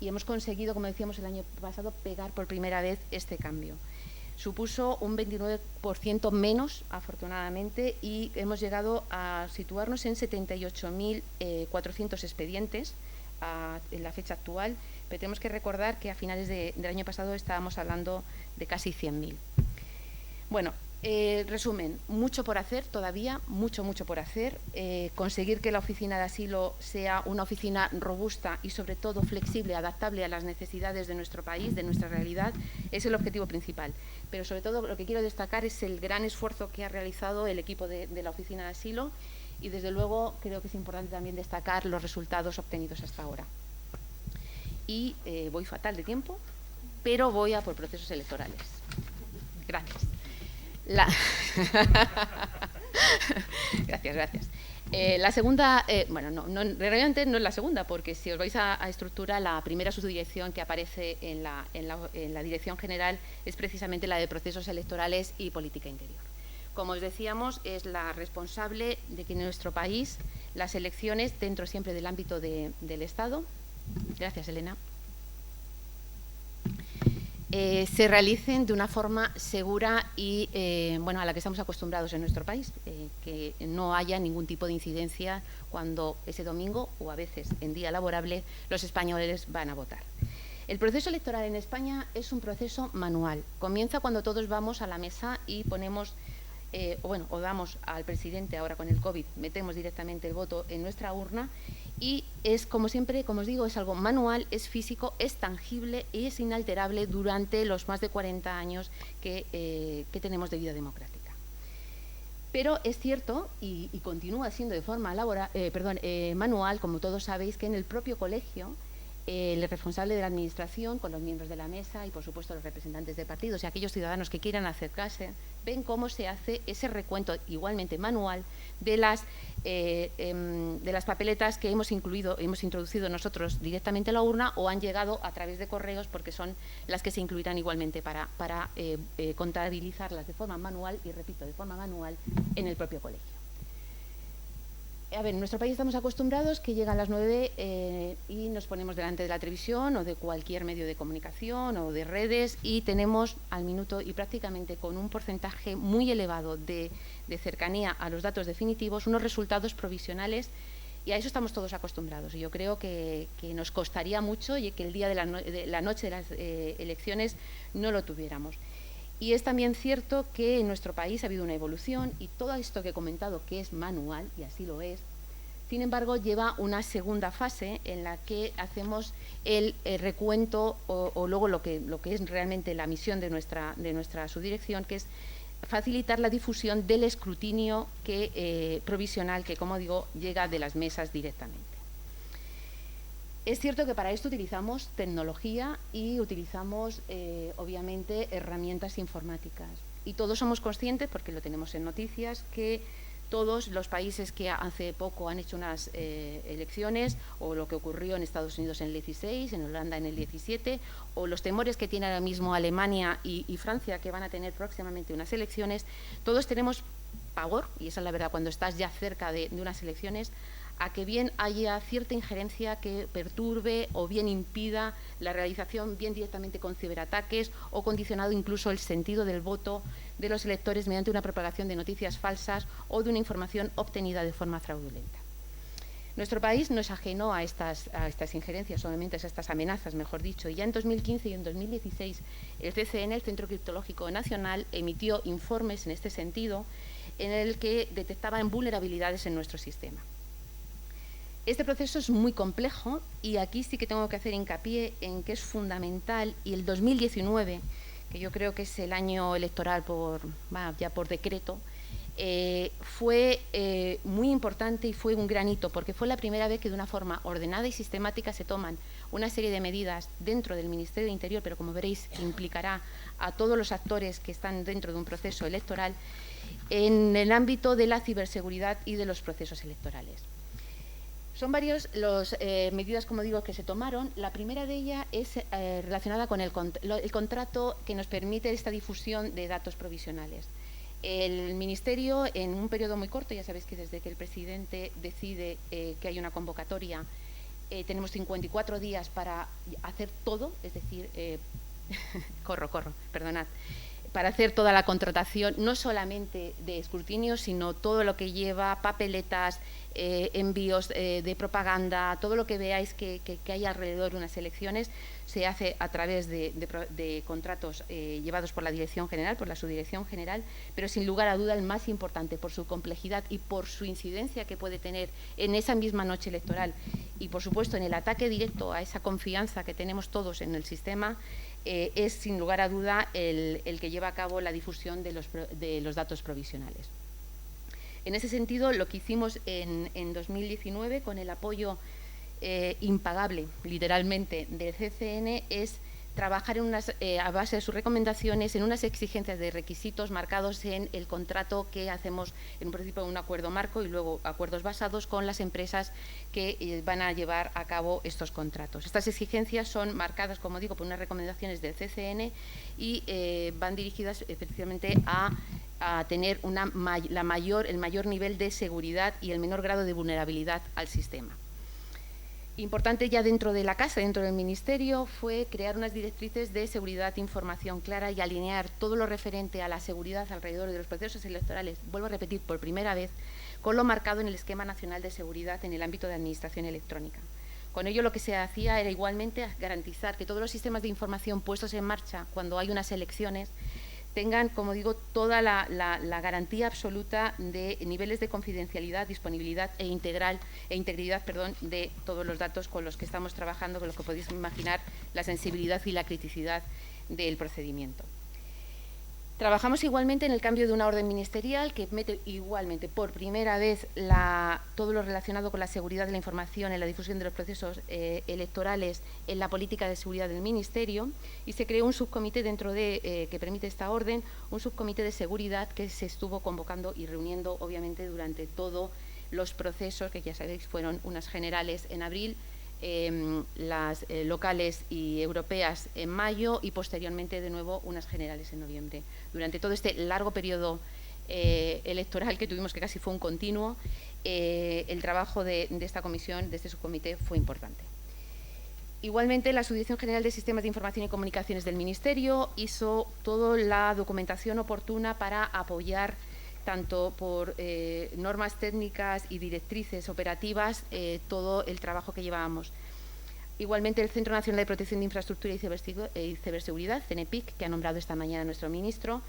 y hemos conseguido, como decíamos el año pasado, pegar por primera vez este cambio. Supuso un 29% menos, afortunadamente, y hemos llegado a situarnos en 78.400 expedientes en la fecha actual, pero tenemos que recordar que a finales del año pasado estábamos hablando de casi 100.000. Bueno, resumen, mucho por hacer todavía, mucho por hacer. Conseguir que la oficina de asilo sea una oficina robusta y sobre todo flexible, adaptable a las necesidades de nuestro país, de nuestra realidad, es el objetivo principal. Pero sobre todo lo que quiero destacar es el gran esfuerzo que ha realizado el equipo de la oficina de asilo, y desde luego creo que es importante también destacar los resultados obtenidos hasta ahora. Y voy fatal de tiempo, pero voy a por procesos electorales. Gracias. Gracias. La segunda, bueno, realmente no es la segunda, porque si os vais a estructura, la primera subdirección que aparece en la dirección general es precisamente la de procesos electorales y política interior. Como os decíamos, es la responsable de que en nuestro país las elecciones, dentro siempre del ámbito del Estado, gracias, Elena, se realicen de una forma segura y bueno, a la que estamos acostumbrados en nuestro país, que no haya ningún tipo de incidencia cuando ese domingo o a veces en día laborable los españoles van a votar. El proceso electoral en España es un proceso manual. Comienza cuando todos vamos a la mesa y ponemos, o damos al presidente, ahora con el COVID, metemos directamente el voto en nuestra urna. Y es, como siempre, como os digo, es algo manual, es físico, es tangible y es inalterable durante los más de 40 años que tenemos de vida democrática. Pero es cierto, y continúa siendo de forma manual, como todos sabéis, que en el propio colegio el responsable de la administración, con los miembros de la mesa y, por supuesto, los representantes de partidos y aquellos ciudadanos que quieran acercarse, ven cómo se hace ese recuento igualmente manual de las papeletas que hemos introducido nosotros directamente a la urna o han llegado a través de correos, porque son las que se incluirán igualmente para contabilizarlas de forma manual y, repito, de forma manual en el propio colegio. A ver, en nuestro país estamos acostumbrados que llegan las 9 y nos ponemos delante de la televisión o de cualquier medio de comunicación o de redes y tenemos al minuto y prácticamente con un porcentaje muy elevado de cercanía a los datos definitivos unos resultados provisionales, y a eso estamos todos acostumbrados. Y yo creo que nos costaría mucho y que el día de la noche de las elecciones no lo tuviéramos. Y es también cierto que en nuestro país ha habido una evolución y todo esto que he comentado, que es manual, y así lo es, sin embargo, lleva una segunda fase en la que hacemos el recuento o luego lo que es realmente la misión de nuestra subdirección, que es facilitar la difusión del escrutinio provisional que, como digo, llega de las mesas directamente. Es cierto que para esto utilizamos tecnología y utilizamos, obviamente, herramientas informáticas. Y todos somos conscientes, porque lo tenemos en noticias, que todos los países que hace poco han hecho unas elecciones, o lo que ocurrió en Estados Unidos en el 16, en Holanda en el 17, o los temores que tiene ahora mismo Alemania y Francia, que van a tener próximamente unas elecciones, todos tenemos pavor, y esa es la verdad, cuando estás ya cerca de unas elecciones, a que bien haya cierta injerencia que perturbe o bien impida la realización, bien directamente con ciberataques o condicionado incluso el sentido del voto de los electores mediante una propagación de noticias falsas o de una información obtenida de forma fraudulenta. Nuestro país no es ajeno a estas injerencias, obviamente a estas amenazas, mejor dicho, y ya en 2015 y en 2016 el CCN, el Centro Criptológico Nacional, emitió informes en este sentido, en el que detectaban vulnerabilidades en nuestro sistema. Este proceso es muy complejo y aquí sí que tengo que hacer hincapié en que es fundamental, y el 2019, que yo creo que es el año electoral ya por decreto, fue muy importante y fue un gran hito, porque fue la primera vez que de una forma ordenada y sistemática se toman una serie de medidas dentro del Ministerio de Interior, pero como veréis implicará a todos los actores que están dentro de un proceso electoral, en el ámbito de la ciberseguridad y de los procesos electorales. Son varias las medidas, como digo, que se tomaron. La primera de ellas es relacionada con el contrato que nos permite esta difusión de datos provisionales. El Ministerio, en un periodo muy corto, ya sabéis que desde que el presidente decide que hay una convocatoria, tenemos 54 días para hacer todo, es decir, perdonad, para hacer toda la contratación, no solamente de escrutinio, sino todo lo que lleva papeletas, envíos de propaganda, todo lo que veáis que hay alrededor de unas elecciones, se hace a través de contratos llevados por la Dirección General, por la Subdirección General, pero sin lugar a duda el más importante por su complejidad y por su incidencia que puede tener en esa misma noche electoral y, por supuesto, en el ataque directo a esa confianza que tenemos todos en el sistema, es sin lugar a duda el que lleva a cabo la difusión de los datos provisionales. En ese sentido, lo que hicimos en 2019 con el apoyo impagable, literalmente, del CCN es trabajar a base de sus recomendaciones en unas exigencias de requisitos marcados en el contrato que hacemos en un principio un acuerdo marco y luego acuerdos basados con las empresas que van a llevar a cabo estos contratos. Estas exigencias son marcadas, como digo, por unas recomendaciones del CCN y van dirigidas especialmente a tener el mayor nivel de seguridad y el menor grado de vulnerabilidad al sistema. Importante ya dentro de la casa, dentro del Ministerio, fue crear unas directrices de seguridad e información clara y alinear todo lo referente a la seguridad alrededor de los procesos electorales, vuelvo a repetir por primera vez, con lo marcado en el Esquema Nacional de Seguridad en el ámbito de Administración Electrónica. Con ello lo que se hacía era igualmente garantizar que todos los sistemas de información puestos en marcha cuando hay unas elecciones tengan, como digo, toda la garantía absoluta de niveles de confidencialidad, disponibilidad e integridad de todos los datos con los que estamos trabajando, con los que podéis imaginar la sensibilidad y la criticidad del procedimiento. Trabajamos igualmente en el cambio de una orden ministerial que mete igualmente por primera vez todo lo relacionado con la seguridad de la información en la difusión de los procesos electorales en la política de seguridad del Ministerio, y se creó un subcomité dentro que permite esta orden, un subcomité de seguridad que se estuvo convocando y reuniendo obviamente durante todos los procesos, que ya sabéis fueron unas generales en abril, las locales y europeas en mayo y posteriormente de nuevo unas generales en noviembre. Durante todo este largo periodo electoral que tuvimos, que casi fue un continuo, el trabajo de esta comisión, de este subcomité, fue importante. Igualmente, la Subdirección General de Sistemas de Información y Comunicaciones del Ministerio hizo toda la documentación oportuna para apoyar tanto por normas técnicas y directrices operativas, todo el trabajo que llevábamos. Igualmente, el Centro Nacional de Protección de Infraestructura y Ciberseguridad, CNPIC, que ha nombrado esta mañana nuestro ministro,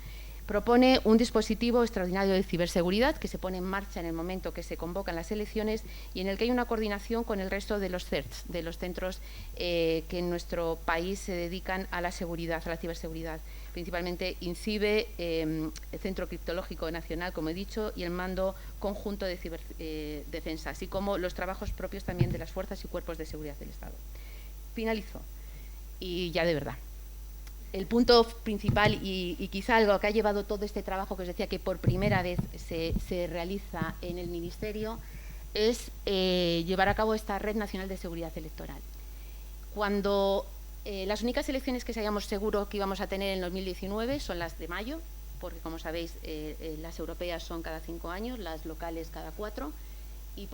propone un dispositivo extraordinario de ciberseguridad que se pone en marcha en el momento que se convocan las elecciones y en el que hay una coordinación con el resto de los CERTs, de los centros que en nuestro país se dedican a la seguridad, a la ciberseguridad. Principalmente INCIBE, el Centro Criptológico Nacional, como he dicho, y el Mando Conjunto de Ciberdefensa, así como los trabajos propios también de las fuerzas y cuerpos de seguridad del Estado. Finalizo, y ya de verdad. El punto principal y quizá algo que ha llevado todo este trabajo que os decía que por primera vez se realiza en el Ministerio es llevar a cabo esta Red Nacional de Seguridad Electoral. Cuando las únicas elecciones que sabíamos seguro que íbamos a tener en 2019 son las de mayo, porque como sabéis las europeas son cada 5 años, las locales cada 4 y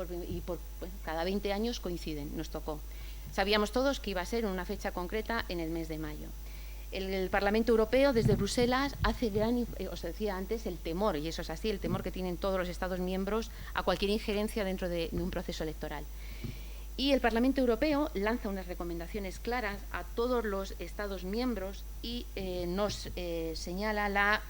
cada 20 años coinciden, nos tocó. Sabíamos todos que iba a ser en una fecha concreta en el mes de mayo. El Parlamento Europeo, desde Bruselas, hace os decía antes, el temor, y eso es así, el temor que tienen todos los Estados miembros a cualquier injerencia dentro de un proceso electoral. Y el Parlamento Europeo lanza unas recomendaciones claras a todos los Estados miembros y nos señala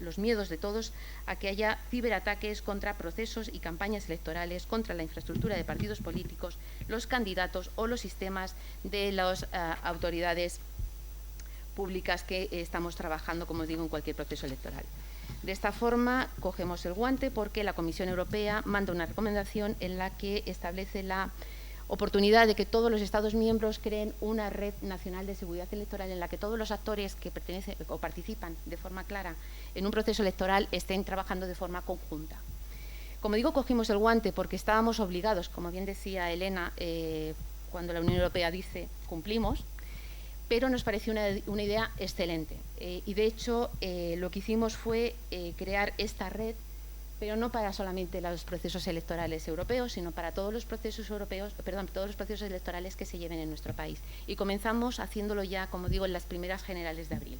los miedos de todos a que haya ciberataques contra procesos y campañas electorales, contra la infraestructura de partidos políticos, los candidatos o los sistemas de las autoridades públicas que estamos trabajando, como os digo, en cualquier proceso electoral. De esta forma, cogemos el guante porque la Comisión Europea manda una recomendación en la que establece la oportunidad de que todos los Estados miembros creen una red nacional de seguridad electoral en la que todos los actores que pertenecen o participan de forma clara en un proceso electoral estén trabajando de forma conjunta. Como digo, cogimos el guante porque estábamos obligados, como bien decía Elena, cuando la Unión Europea dice cumplimos, pero nos pareció una idea excelente. Y de hecho, lo que hicimos fue crear esta red, pero no para solamente los procesos electorales europeos, sino para todos los procesos todos los procesos electorales que se lleven en nuestro país. Y comenzamos haciéndolo ya, como digo, en las primeras generales de abril.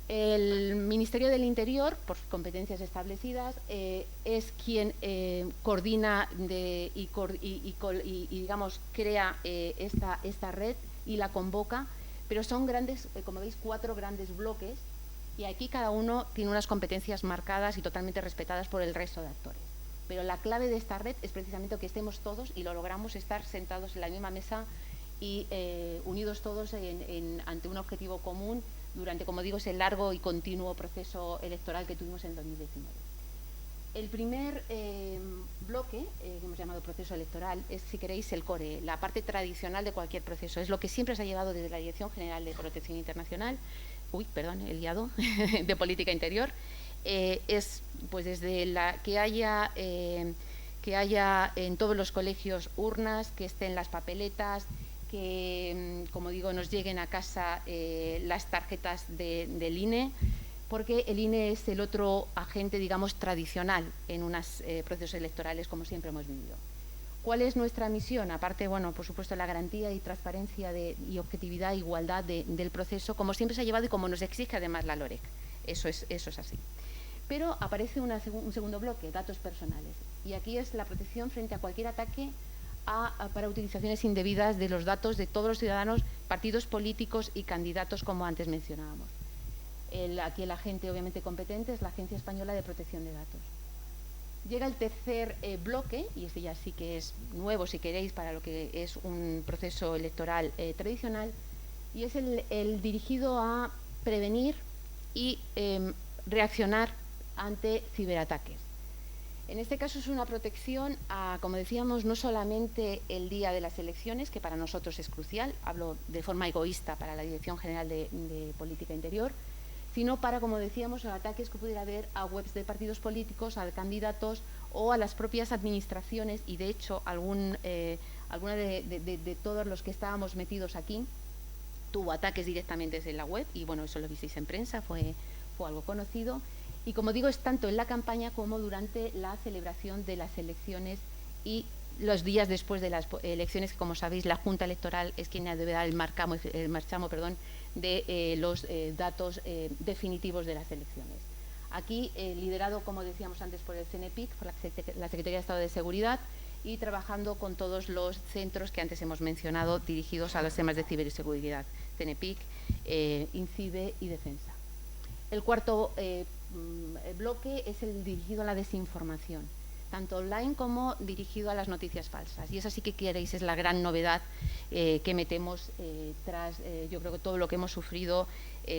El Ministerio del Interior, por sus competencias establecidas, es quien coordina y digamos, crea esta red y la convoca, pero son grandes, como veis, 4 grandes bloques. Y aquí cada uno tiene unas competencias marcadas y totalmente respetadas por el resto de actores. Pero la clave de esta red es precisamente que estemos todos y lo logramos estar sentados en la misma mesa y unidos todos ante un objetivo común durante, como digo, ese largo y continuo proceso electoral que tuvimos en 2019. El primer bloque, que hemos llamado proceso electoral, es, si queréis, el core, la parte tradicional de cualquier proceso. Es lo que siempre se ha llevado desde la Dirección General de Protección Internacional, de Política Interior, es pues desde que haya en todos los colegios urnas, que estén las papeletas, que, como digo, nos lleguen a casa las tarjetas del INE, porque el INE es el otro agente, digamos, tradicional en unos procesos electorales, como siempre hemos vivido. ¿Cuál es nuestra misión? Aparte, bueno, por supuesto, la garantía y transparencia y objetividad e igualdad del proceso, como siempre se ha llevado y como nos exige además la LOREC. Eso es así. Pero aparece un segundo bloque, datos personales. Y aquí es la protección frente a cualquier ataque para utilizaciones indebidas de los datos de todos los ciudadanos, partidos políticos y candidatos, como antes mencionábamos. Aquí el agente, obviamente, competente es la Agencia Española de Protección de Datos. Llega el tercer bloque, y este ya sí que es nuevo, si queréis, para lo que es un proceso electoral tradicional, y es el dirigido a prevenir y reaccionar ante ciberataques. En este caso es una protección a, como decíamos, no solamente el día de las elecciones, que para nosotros es crucial, hablo de forma egoísta para la Dirección General de Política Interior, sino para, como decíamos, los ataques que pudiera haber a webs de partidos políticos, a candidatos o a las propias administraciones, y de hecho alguna de todos los que estábamos metidos aquí tuvo ataques directamente desde la web, y bueno, eso lo visteis en prensa, fue algo conocido. Y como digo, es tanto en la campaña como durante la celebración de las elecciones y los días después de las elecciones, que, como sabéis, la Junta Electoral es quien debe dar el marchamo de los datos definitivos de las elecciones. Aquí, liderado, como decíamos antes, por el CNPIC, por la Secretaría de Estado de Seguridad, y trabajando con todos los centros que antes hemos mencionado dirigidos a los temas de ciberseguridad, CNPIC, INCIBE y Defensa. El cuarto bloque es el dirigido a la desinformación, tanto online como dirigido a las noticias falsas. Y esa sí que queréis es la gran novedad que metemos tras, yo creo que todo lo que hemos sufrido,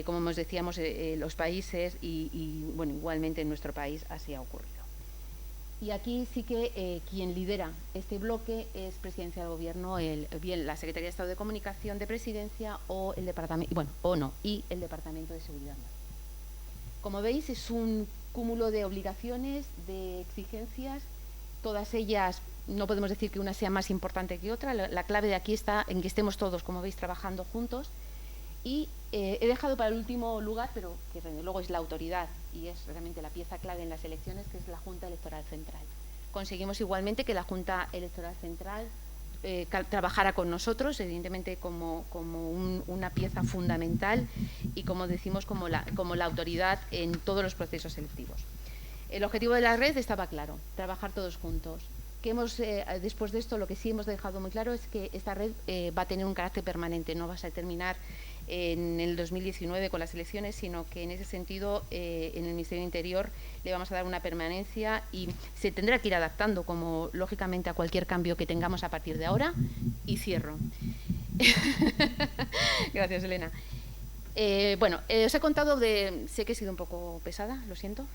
como nos decíamos, los países y, bueno, igualmente en nuestro país así ha ocurrido. Y aquí sí que quien lidera este bloque es Presidencia del Gobierno, bien la Secretaría de Estado de Comunicación de Presidencia o el Departamento, y el Departamento de Seguridad. Como veis, es un cúmulo de obligaciones, de exigencias, todas ellas, no podemos decir que una sea más importante que otra, la clave de aquí está en que estemos todos, como veis, trabajando juntos. Y he dejado para el último lugar, pero que luego es la autoridad y es realmente la pieza clave en las elecciones, que es la Junta Electoral Central. Conseguimos igualmente que la Junta Electoral Central trabajara con nosotros, evidentemente como una pieza fundamental y, como decimos, como la autoridad en todos los procesos selectivos. El objetivo de la red estaba claro: trabajar todos juntos, que hemos, después de esto, lo que sí hemos dejado muy claro es que esta red va a tener un carácter permanente, no va a terminar en el 2019 con las elecciones, sino que en ese sentido en el Ministerio de Interior le vamos a dar una permanencia y se tendrá que ir adaptando, como lógicamente a cualquier cambio que tengamos a partir de ahora. Y cierro. Gracias, Elena. Bueno, os he contado sé que he sido un poco pesada, lo siento,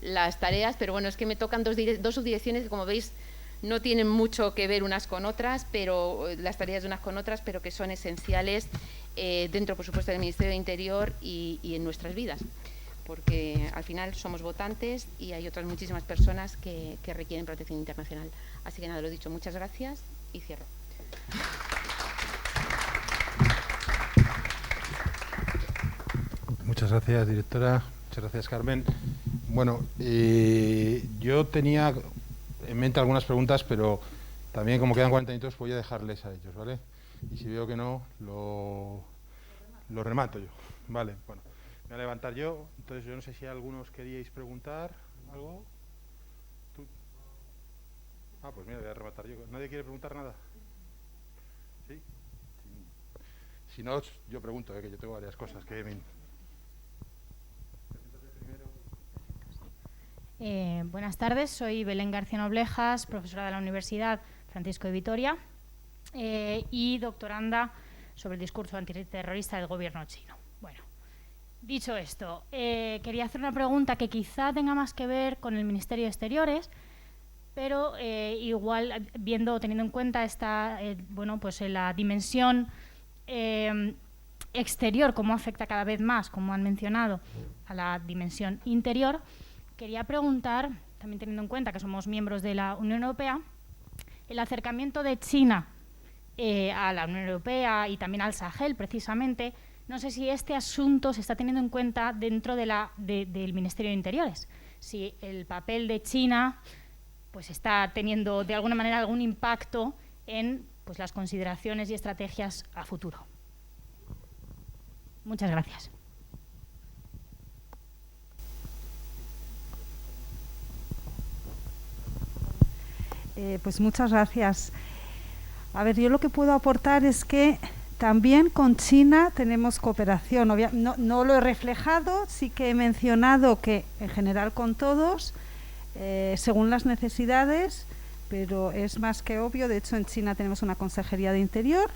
las tareas, pero bueno, es que me tocan dos subdirecciones que, como veis, no tienen mucho que ver unas con otras, pero las tareas de unas con otras, pero que son esenciales dentro, por supuesto, del Ministerio de Interior y en nuestras vidas, porque al final somos votantes y hay otras muchísimas personas que requieren protección internacional. Así que nada, lo dicho, muchas gracias y cierro. Muchas gracias, directora. Muchas gracias, Carmen. Bueno, yo tenía en mente algunas preguntas, pero también, como quedan 40 minutos, voy a dejarles a ellos, ¿vale? Y si veo que no, lo remato yo. Vale, bueno, me voy a levantar yo. Entonces, yo no sé si algunos queríais preguntar algo. ¿Tú? Ah, pues mira, voy a rematar yo. ¿Nadie quiere preguntar nada? ¿Sí? Si no, yo pregunto, que yo tengo varias cosas que me... Buenas tardes, soy Belén García Noblejas, profesora de la Universidad Francisco de Vitoria y doctoranda sobre el discurso antiterrorista del gobierno chino. Bueno, dicho esto, quería hacer una pregunta que quizá tenga más que ver con el Ministerio de Exteriores, pero igual teniendo en cuenta la dimensión exterior, cómo afecta cada vez más, como han mencionado, a la dimensión interior. Quería preguntar, también teniendo en cuenta que somos miembros de la Unión Europea, el acercamiento de China a la Unión Europea y también al Sahel, precisamente. No sé si este asunto se está teniendo en cuenta dentro del Ministerio de Interiores, si el papel de China pues está teniendo de alguna manera algún impacto en pues, las consideraciones y estrategias a futuro. Muchas gracias. Pues muchas gracias. A ver, yo lo que puedo aportar es que también con China tenemos cooperación. No lo he reflejado, sí que he mencionado que en general con todos, según las necesidades, pero es más que obvio. De hecho, en China tenemos una Consejería de Interior,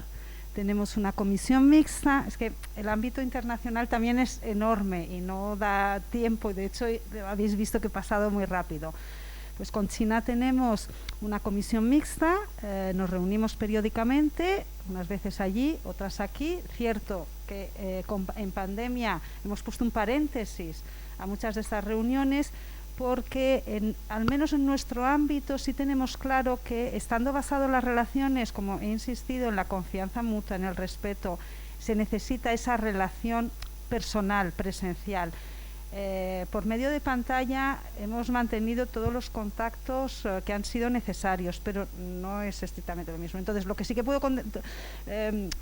tenemos una comisión mixta. Es que el ámbito internacional también es enorme y no da tiempo. De hecho, habéis visto que he pasado muy rápido. Pues con China tenemos una comisión mixta, nos reunimos periódicamente, unas veces allí, otras aquí. Cierto que en pandemia hemos puesto un paréntesis a muchas de estas reuniones porque, al menos en nuestro ámbito, sí tenemos claro que, estando basado en las relaciones, como he insistido, en la confianza mutua, en el respeto, se necesita esa relación personal, presencial. Por medio de pantalla hemos mantenido todos los contactos que han sido necesarios, pero no es estrictamente lo mismo. Entonces, lo que sí que puedo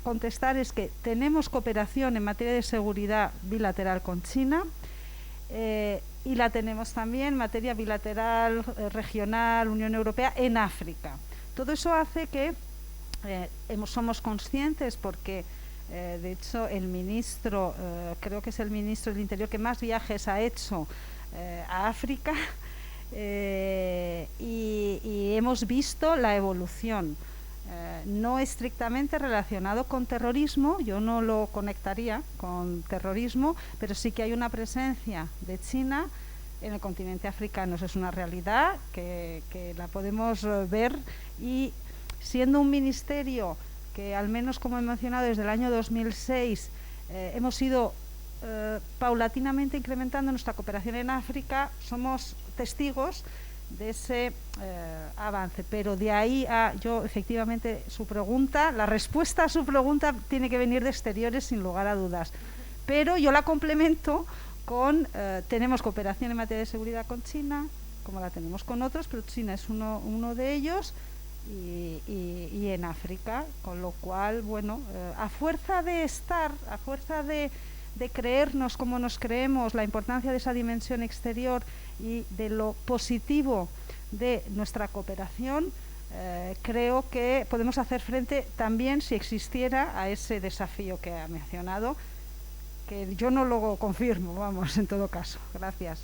contestar es que tenemos cooperación en materia de seguridad bilateral con China y la tenemos también en materia bilateral, regional, Unión Europea, en África. Todo eso hace que somos conscientes, porque de hecho, el ministro, creo que es el ministro del Interior que más viajes ha hecho a África y hemos visto la evolución. No estrictamente relacionado con terrorismo, yo no lo conectaría con terrorismo, pero sí que hay una presencia de China en el continente africano. Eso es una realidad que la podemos ver, y siendo un ministerio que, al menos como he mencionado, desde el año 2006 hemos ido paulatinamente incrementando nuestra cooperación en África, somos testigos de ese avance. Pero de ahí a efectivamente, la respuesta a su pregunta tiene que venir de exteriores, sin lugar a dudas. Pero yo la complemento con, tenemos cooperación en materia de seguridad con China, como la tenemos con otros, pero China es uno de ellos. Y en África, con lo cual, bueno, a fuerza de creernos como nos creemos la importancia de esa dimensión exterior y de lo positivo de nuestra cooperación, creo que podemos hacer frente también, si existiera, a ese desafío que ha mencionado, que yo no lo confirmo, vamos, en todo caso. Gracias.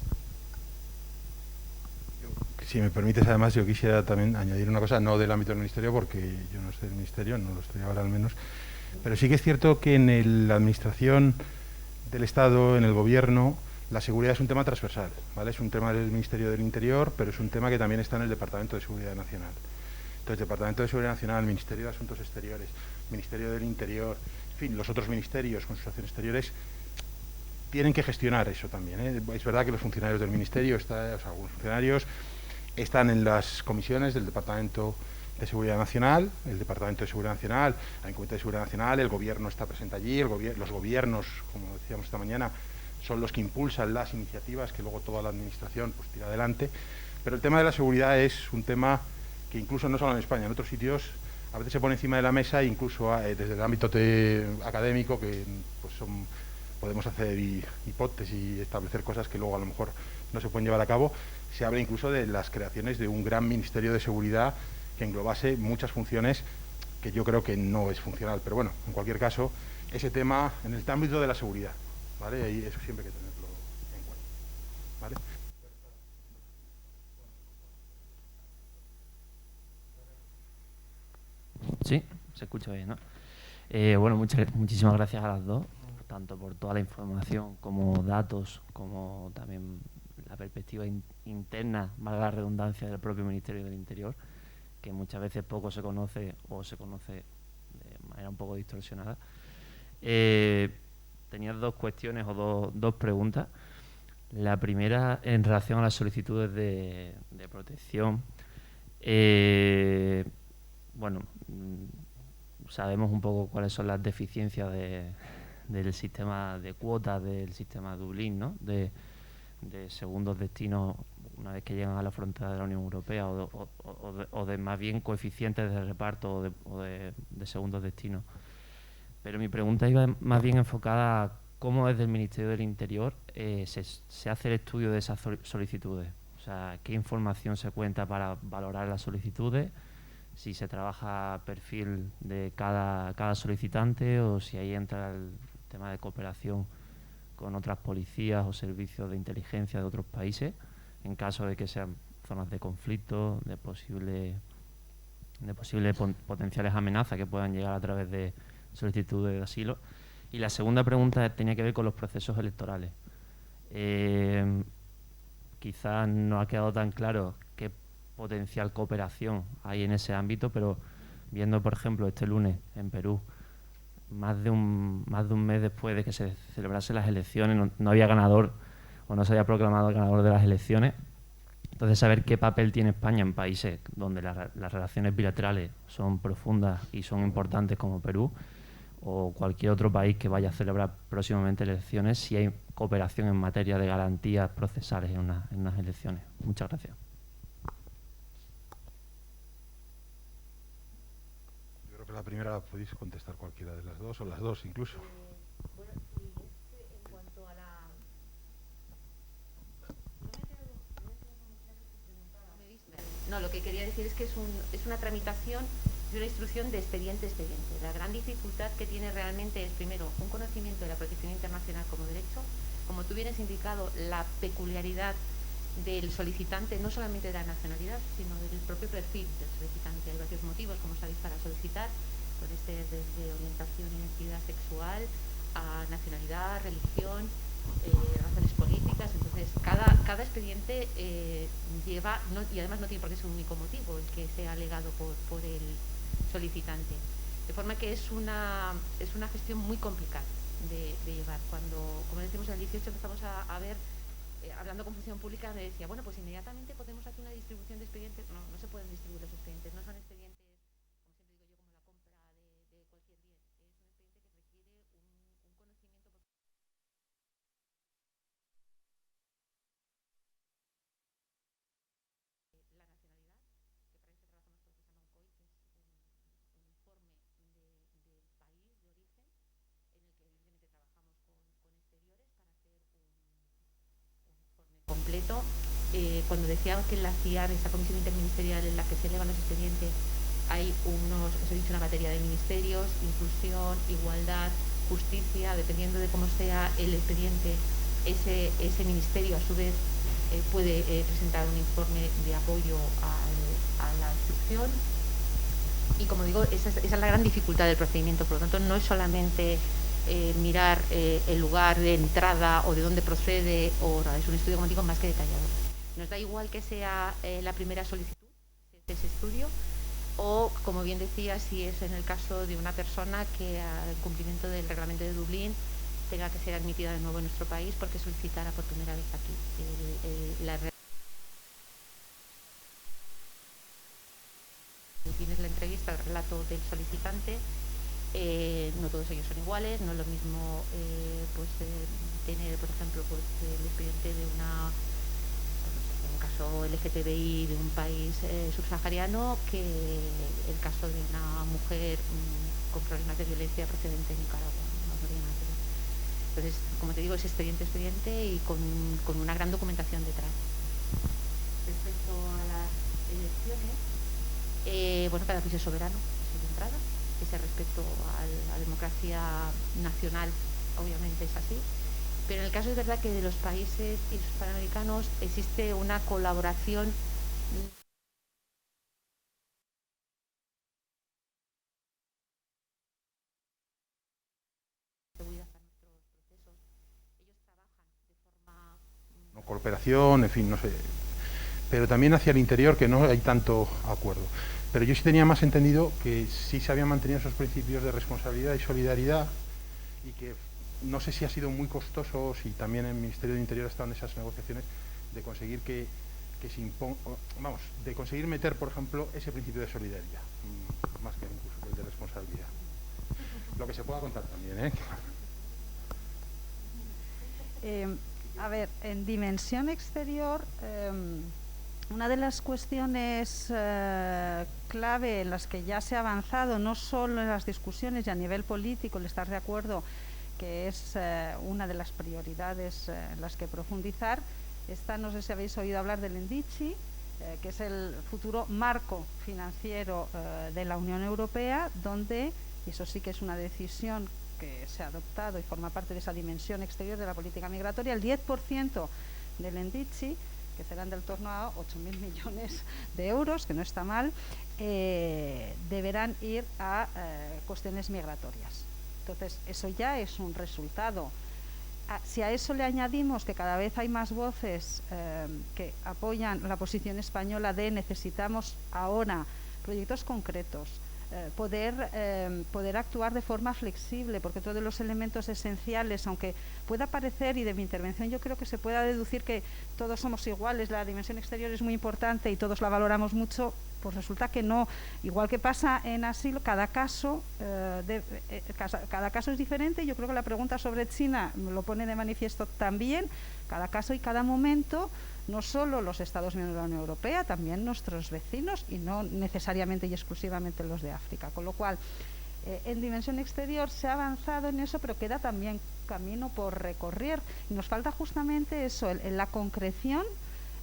Si me permites, además, yo quisiera también añadir una cosa, no del ámbito del Ministerio, porque yo no estoy del Ministerio, no lo estoy ahora al menos, pero sí que es cierto que en la Administración del Estado, en el Gobierno, la seguridad es un tema transversal, ¿vale? Es un tema del Ministerio del Interior, pero es un tema que también está en el Departamento de Seguridad Nacional. Entonces, Departamento de Seguridad Nacional, Ministerio de Asuntos Exteriores, Ministerio del Interior, en fin, los otros ministerios con sus acciones exteriores tienen que gestionar eso también, ¿eh? Es verdad que los funcionarios del Ministerio, algunos funcionarios están en las comisiones del Departamento de Seguridad Nacional, el Departamento de Seguridad Nacional, hay un Comité de Seguridad Nacional, el Gobierno está presente allí, los gobiernos, como decíamos esta mañana, son los que impulsan las iniciativas que luego toda la Administración pues tira adelante, pero el tema de la seguridad es un tema que incluso no solo en España, en otros sitios a veces se pone encima de la mesa, incluso desde el ámbito académico, que pues podemos hacer hipótesis y establecer cosas que luego a lo mejor no se pueden llevar a cabo. Se habla incluso de las creaciones de un gran Ministerio de Seguridad que englobase muchas funciones que yo creo que no es funcional. Pero bueno, en cualquier caso, ese tema en el ámbito de la seguridad, ¿vale? Y eso siempre hay que tenerlo en cuenta, ¿vale? Sí, se escucha bien, ¿no? Bueno, muchísimas gracias a las dos, tanto por toda la información como datos, como también la perspectiva interna, valga la redundancia, del propio Ministerio del Interior, que muchas veces poco se conoce o se conoce de manera un poco distorsionada. Tenía dos cuestiones o dos preguntas. La primera, en relación a las solicitudes de protección. Bueno, sabemos un poco cuáles son las deficiencias del sistema de cuotas del sistema Dublín, ¿no? De segundos destinos una vez que llegan a la frontera de la Unión Europea o de más bien coeficientes de reparto o de segundos destinos. Pero mi pregunta iba más bien enfocada a cómo desde el Ministerio del Interior se hace el estudio de esas solicitudes. O sea, qué información se cuenta para valorar las solicitudes, si se trabaja perfil de cada solicitante o si ahí entra el tema de cooperación con otras policías o servicios de inteligencia de otros países, en caso de que sean zonas de conflicto, de posibles potenciales amenazas que puedan llegar a través de solicitudes de asilo. Y la segunda pregunta tenía que ver con los procesos electorales. Quizás no ha quedado tan claro qué potencial cooperación hay en ese ámbito, pero viendo, por ejemplo, este lunes en Perú, más de un mes después de que se celebrasen las elecciones, no había ganador o no se había proclamado el ganador de las elecciones. Entonces, saber qué papel tiene España en países donde las relaciones bilaterales son profundas y son importantes como Perú, o cualquier otro país que vaya a celebrar próximamente elecciones, si hay cooperación en materia de garantías procesales en unas elecciones. Muchas gracias. Yo creo que la primera la podéis contestar cualquiera de las dos, o las dos incluso. Bueno, y en cuanto a la... No, lo que quería decir es que es una tramitación de una instrucción de expediente. La gran dificultad que tiene realmente es, primero, un conocimiento de la protección internacional como derecho. Como tú bien has indicado, la peculiaridad del solicitante, no solamente de la nacionalidad, sino del propio perfil del solicitante. Hay varios motivos, como sabéis, para solicitar. Puede ser desde orientación y identidad sexual a nacionalidad, religión, razones políticas. Entonces, cada expediente lleva, y además no tiene por qué ser un único motivo el que sea alegado por el solicitante. De forma que es una gestión muy complicada de llevar. Cuando, como decimos, en el 18 empezamos a ver, hablando con función pública, me decía, bueno, pues inmediatamente podemos hacer una distribución de expedientes. No se pueden distribuir los expedientes, no son expedientes, como siempre digo yo, como la compra de cualquier bien. Es un expediente que requiere un conocimiento. La nacionalidad, que para eso trabajamos con lo que se llama un COI, que es un informe del país de origen, en el que evidentemente trabajamos con exteriores para hacer un informe completo. cuando decíamos que en la CIAR, esa comisión interministerial en la que se elevan los expedientes, hay os he dicho, una batería de ministerios: inclusión, igualdad, justicia. Dependiendo de cómo sea el expediente, ese ministerio a su vez puede presentar un informe de apoyo a la instrucción. Y como digo, esa es la gran dificultad del procedimiento. Por lo tanto, no es solamente mirar el lugar de entrada o de dónde procede, es un estudio, como digo, más que detallado. Nos da igual que sea la primera solicitud de ese estudio, o, como bien decía, si es en el caso de una persona que, al cumplimiento del reglamento de Dublín, tenga que ser admitida de nuevo en nuestro país porque solicitara por primera vez aquí. Tienes la entrevista, el relato del solicitante. No todos ellos son iguales. No es lo mismo tener, por ejemplo, el expediente de un caso LGTBI de un país subsahariano que el caso de una mujer con problemas de violencia procedente de Nicaragua. No tiene nada que ver. Entonces, como te digo, es expediente y con una gran documentación detrás. Respecto a las elecciones, cada país es soberano, eso de entrada. Ese respecto a la democracia nacional, obviamente es así. Pero en el caso es verdad que de los países hispanoamericanos existe una colaboración seguridad a nuestros procesos. Ellos trabajan de forma cooperación, en fin, no sé. Pero también hacia el interior, que no hay tanto acuerdo. Pero yo sí tenía más entendido que sí se habían mantenido esos principios de responsabilidad y solidaridad, y que no sé si ha sido muy costoso, si también el Ministerio de Interior ha estado en esas negociaciones, de conseguir que se imponga, de conseguir meter, por ejemplo, ese principio de solidaridad, más que incluso el de responsabilidad. Lo que se pueda contar también, A ver, en dimensión exterior, una de las cuestiones clave en las que ya se ha avanzado, no solo en las discusiones y a nivel político, el estar de acuerdo que es una de las prioridades en las que profundizar, no sé si habéis oído hablar del NDICI, que es el futuro marco financiero de la Unión Europea, donde, y eso sí que es una decisión que se ha adoptado y forma parte de esa dimensión exterior de la política migratoria, el 10% del NDICI, que serán del torno a 8.000 millones de euros, que no está mal, deberán ir a cuestiones migratorias. Entonces, eso ya es un resultado. Si a eso le añadimos que cada vez hay más voces que apoyan la posición española de necesitamos ahora proyectos concretos, poder actuar de forma flexible, porque todos los elementos esenciales, aunque pueda parecer, y de mi intervención yo creo que se pueda deducir que todos somos iguales, la dimensión exterior es muy importante y todos la valoramos mucho, pues resulta que no. Igual que pasa en asilo, cada caso es diferente. Yo creo que la pregunta sobre China me lo pone de manifiesto también. Cada caso y cada momento, no solo los Estados miembros de la Unión Europea, también nuestros vecinos, y no necesariamente y exclusivamente los de África. Con lo cual, en dimensión exterior se ha avanzado en eso, pero queda también camino por recorrer. Y nos falta justamente eso, en la concreción,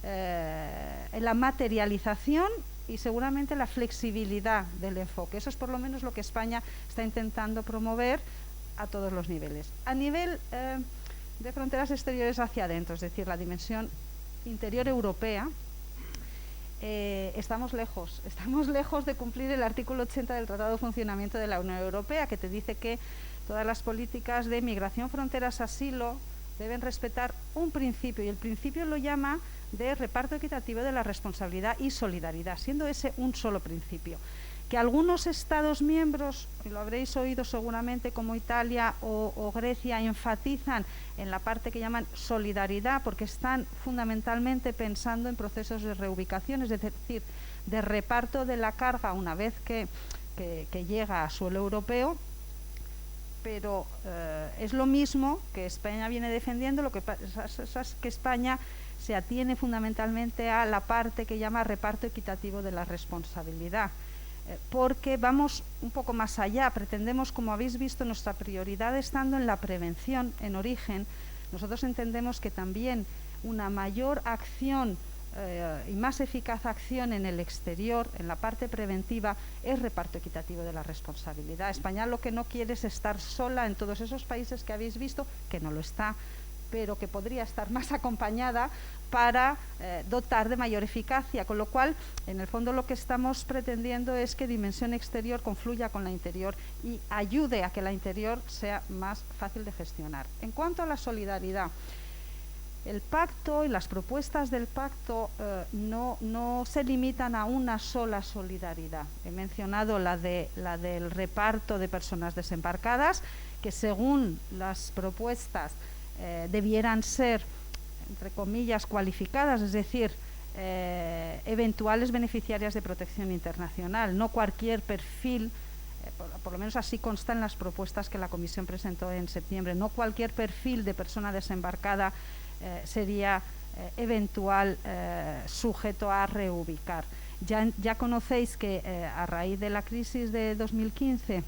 en la materialización y seguramente la flexibilidad del enfoque. Eso es por lo menos lo que España está intentando promover a todos los niveles. A nivel de fronteras exteriores hacia adentro, es decir, la dimensión interior europea, estamos lejos de cumplir el artículo 80 del Tratado de Funcionamiento de la Unión Europea, que te dice que todas las políticas de migración, fronteras, asilo deben respetar un principio, y el principio lo llama de reparto equitativo de la responsabilidad y solidaridad, siendo ese un solo principio. Que algunos Estados miembros, y lo habréis oído seguramente, como Italia o Grecia, enfatizan en la parte que llaman solidaridad, porque están fundamentalmente pensando en procesos de reubicación, es decir, de reparto de la carga una vez que llega a suelo europeo. Pero es lo mismo que España viene defendiendo. Lo que pasa es que España se atiene fundamentalmente a la parte que llama reparto equitativo de la responsabilidad, porque vamos un poco más allá. Pretendemos, como habéis visto, nuestra prioridad estando en la prevención en origen. Nosotros entendemos que también una mayor acción y más eficaz acción en el exterior, en la parte preventiva, es reparto equitativo de la responsabilidad. España lo que no quiere es estar sola en todos esos países que habéis visto, que no lo está, pero que podría estar más acompañada para dotar de mayor eficacia, con lo cual, en el fondo, lo que estamos pretendiendo es que dimensión exterior confluya con la interior y ayude a que la interior sea más fácil de gestionar. En cuanto a la solidaridad, el pacto y las propuestas del pacto no se limitan a una sola solidaridad. He mencionado la del reparto de personas desembarcadas, que según las propuestas debieran ser, entre comillas, cualificadas, es decir, eventuales beneficiarias de protección internacional, no cualquier perfil, por lo menos así consta en las propuestas que la Comisión presentó en septiembre, no cualquier perfil de persona desembarcada sería eventual sujeto a reubicar. Ya conocéis que a raíz de la crisis de 2015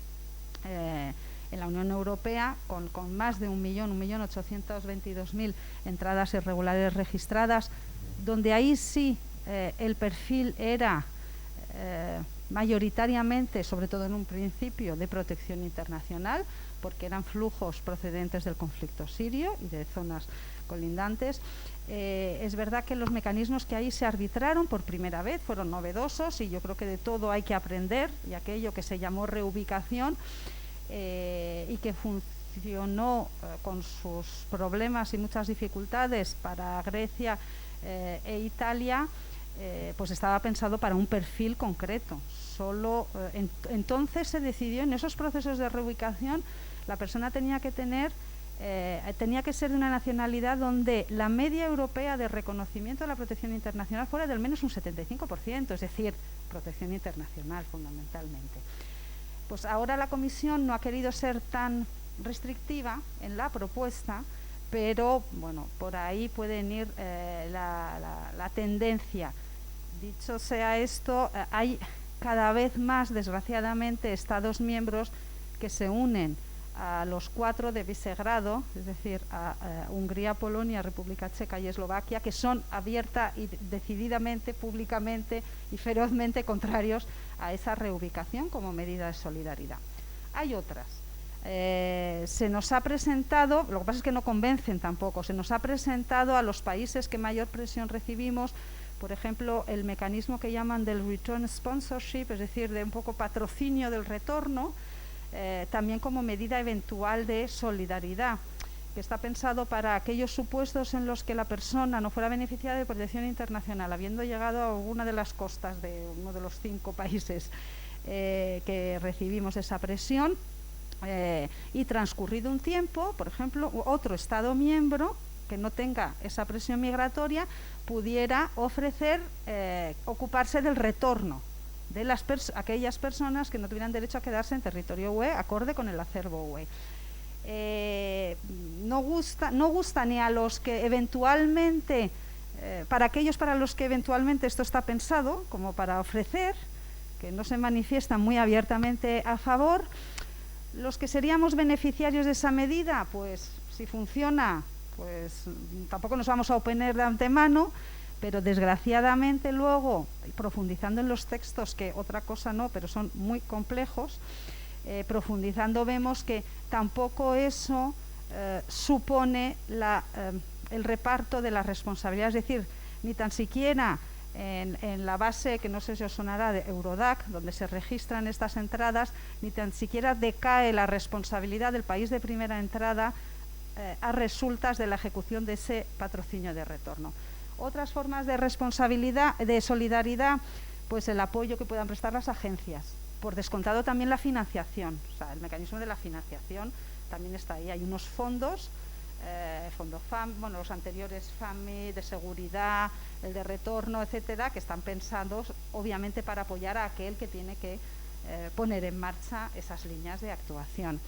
en la Unión Europea, con más de 1.822.000 entradas irregulares registradas, donde ahí sí el perfil era mayoritariamente, sobre todo en un principio, de protección internacional, porque eran flujos procedentes del conflicto sirio y de zonas colindantes. Es verdad que los mecanismos que ahí se arbitraron por primera vez fueron novedosos, y yo creo que de todo hay que aprender, y aquello que se llamó reubicación y que funcionó con sus problemas y muchas dificultades para Grecia e Italia, pues estaba pensado para un perfil concreto. Solo entonces se decidió, en esos procesos de reubicación, la persona tenía que ser de una nacionalidad donde la media europea de reconocimiento de la protección internacional fuera de al menos un 75%, es decir, protección internacional fundamentalmente. Pues ahora la Comisión no ha querido ser tan restrictiva en la propuesta, pero bueno, por ahí pueden ir la tendencia. Dicho sea esto, hay cada vez más, desgraciadamente, Estados miembros que se unen a los 4 de Visegrado, es decir, a Hungría, Polonia, República Checa y Eslovaquia, que son abierta y decididamente, públicamente y ferozmente contrarios a esa reubicación como medida de solidaridad. Hay otras. Se nos ha presentado, lo que pasa es que no convencen tampoco, se nos ha presentado a los países que mayor presión recibimos, por ejemplo, el mecanismo que llaman del return sponsorship, es decir, de un poco patrocinio del retorno, también como medida eventual de solidaridad, que está pensado para aquellos supuestos en los que la persona no fuera beneficiada de protección internacional, habiendo llegado a alguna de las costas de uno de los 5 países que recibimos esa presión, y transcurrido un tiempo, por ejemplo, otro Estado miembro que no tenga esa presión migratoria pudiera ofrecer ocuparse del retorno de aquellas personas que no tuvieran derecho a quedarse en territorio UE acorde con el acervo UE. No gusta ni a los que eventualmente, para aquellos para los que eventualmente esto está pensado como para ofrecer, que no se manifiestan muy abiertamente a favor. Los que seríamos beneficiarios de esa medida, pues si funciona, pues tampoco nos vamos a oponer de antemano, pero desgraciadamente luego, profundizando en los textos, que otra cosa no, pero son muy complejos, profundizando vemos que tampoco eso supone el reparto de la responsabilidad, es decir, ni tan siquiera en la base, que no sé si os sonará, de Eurodac, donde se registran estas entradas, ni tan siquiera decae la responsabilidad del país de primera entrada a resultas de la ejecución de ese patrocinio de retorno. Otras formas de responsabilidad, de solidaridad, pues el apoyo que puedan prestar las agencias. Por descontado también la financiación, o sea, el mecanismo de la financiación también está ahí. Hay unos fondos, fondo FAM, bueno, los anteriores FAMI, de seguridad, el de retorno, etcétera, que están pensados obviamente para apoyar a aquel que tiene que poner en marcha esas líneas de actuación.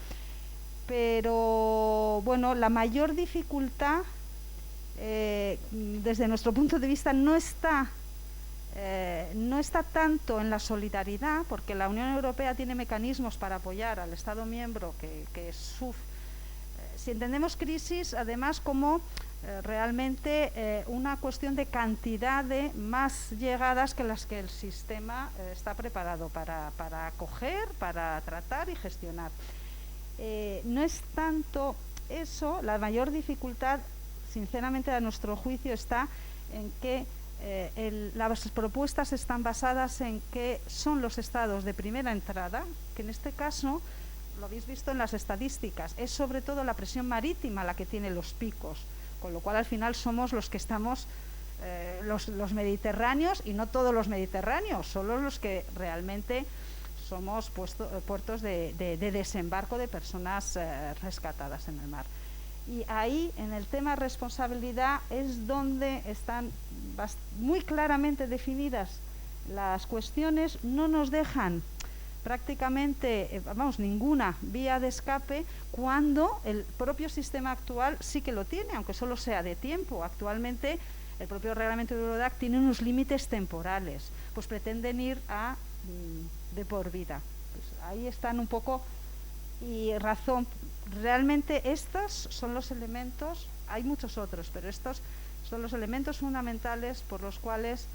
Pero bueno, la mayor dificultad desde nuestro punto de vista no está tanto en la solidaridad, porque la Unión Europea tiene mecanismos para apoyar al Estado miembro que sufre. Si entendemos crisis, además, como realmente una cuestión de cantidad de más llegadas que las que el sistema está preparado para acoger, para tratar y gestionar. No es tanto eso, la mayor dificultad, sinceramente a nuestro juicio, está en que las propuestas están basadas en que son los estados de primera entrada, que en este caso, lo habéis visto en las estadísticas, es sobre todo la presión marítima la que tiene los picos, con lo cual al final somos los que estamos, los mediterráneos, y no todos los mediterráneos, solo los que realmente somos puertos de desembarco de personas rescatadas en el mar. Y ahí, en el tema responsabilidad, es donde están muy claramente definidas las cuestiones, no nos dejan prácticamente, ninguna vía de escape, cuando el propio sistema actual sí que lo tiene, aunque solo sea de tiempo. Actualmente el propio reglamento de Eurodac tiene unos límites temporales, pues pretenden ir a de por vida. Pues ahí están un poco, y razón. Realmente estos son los elementos, hay muchos otros, pero estos son los elementos fundamentales por los cuales,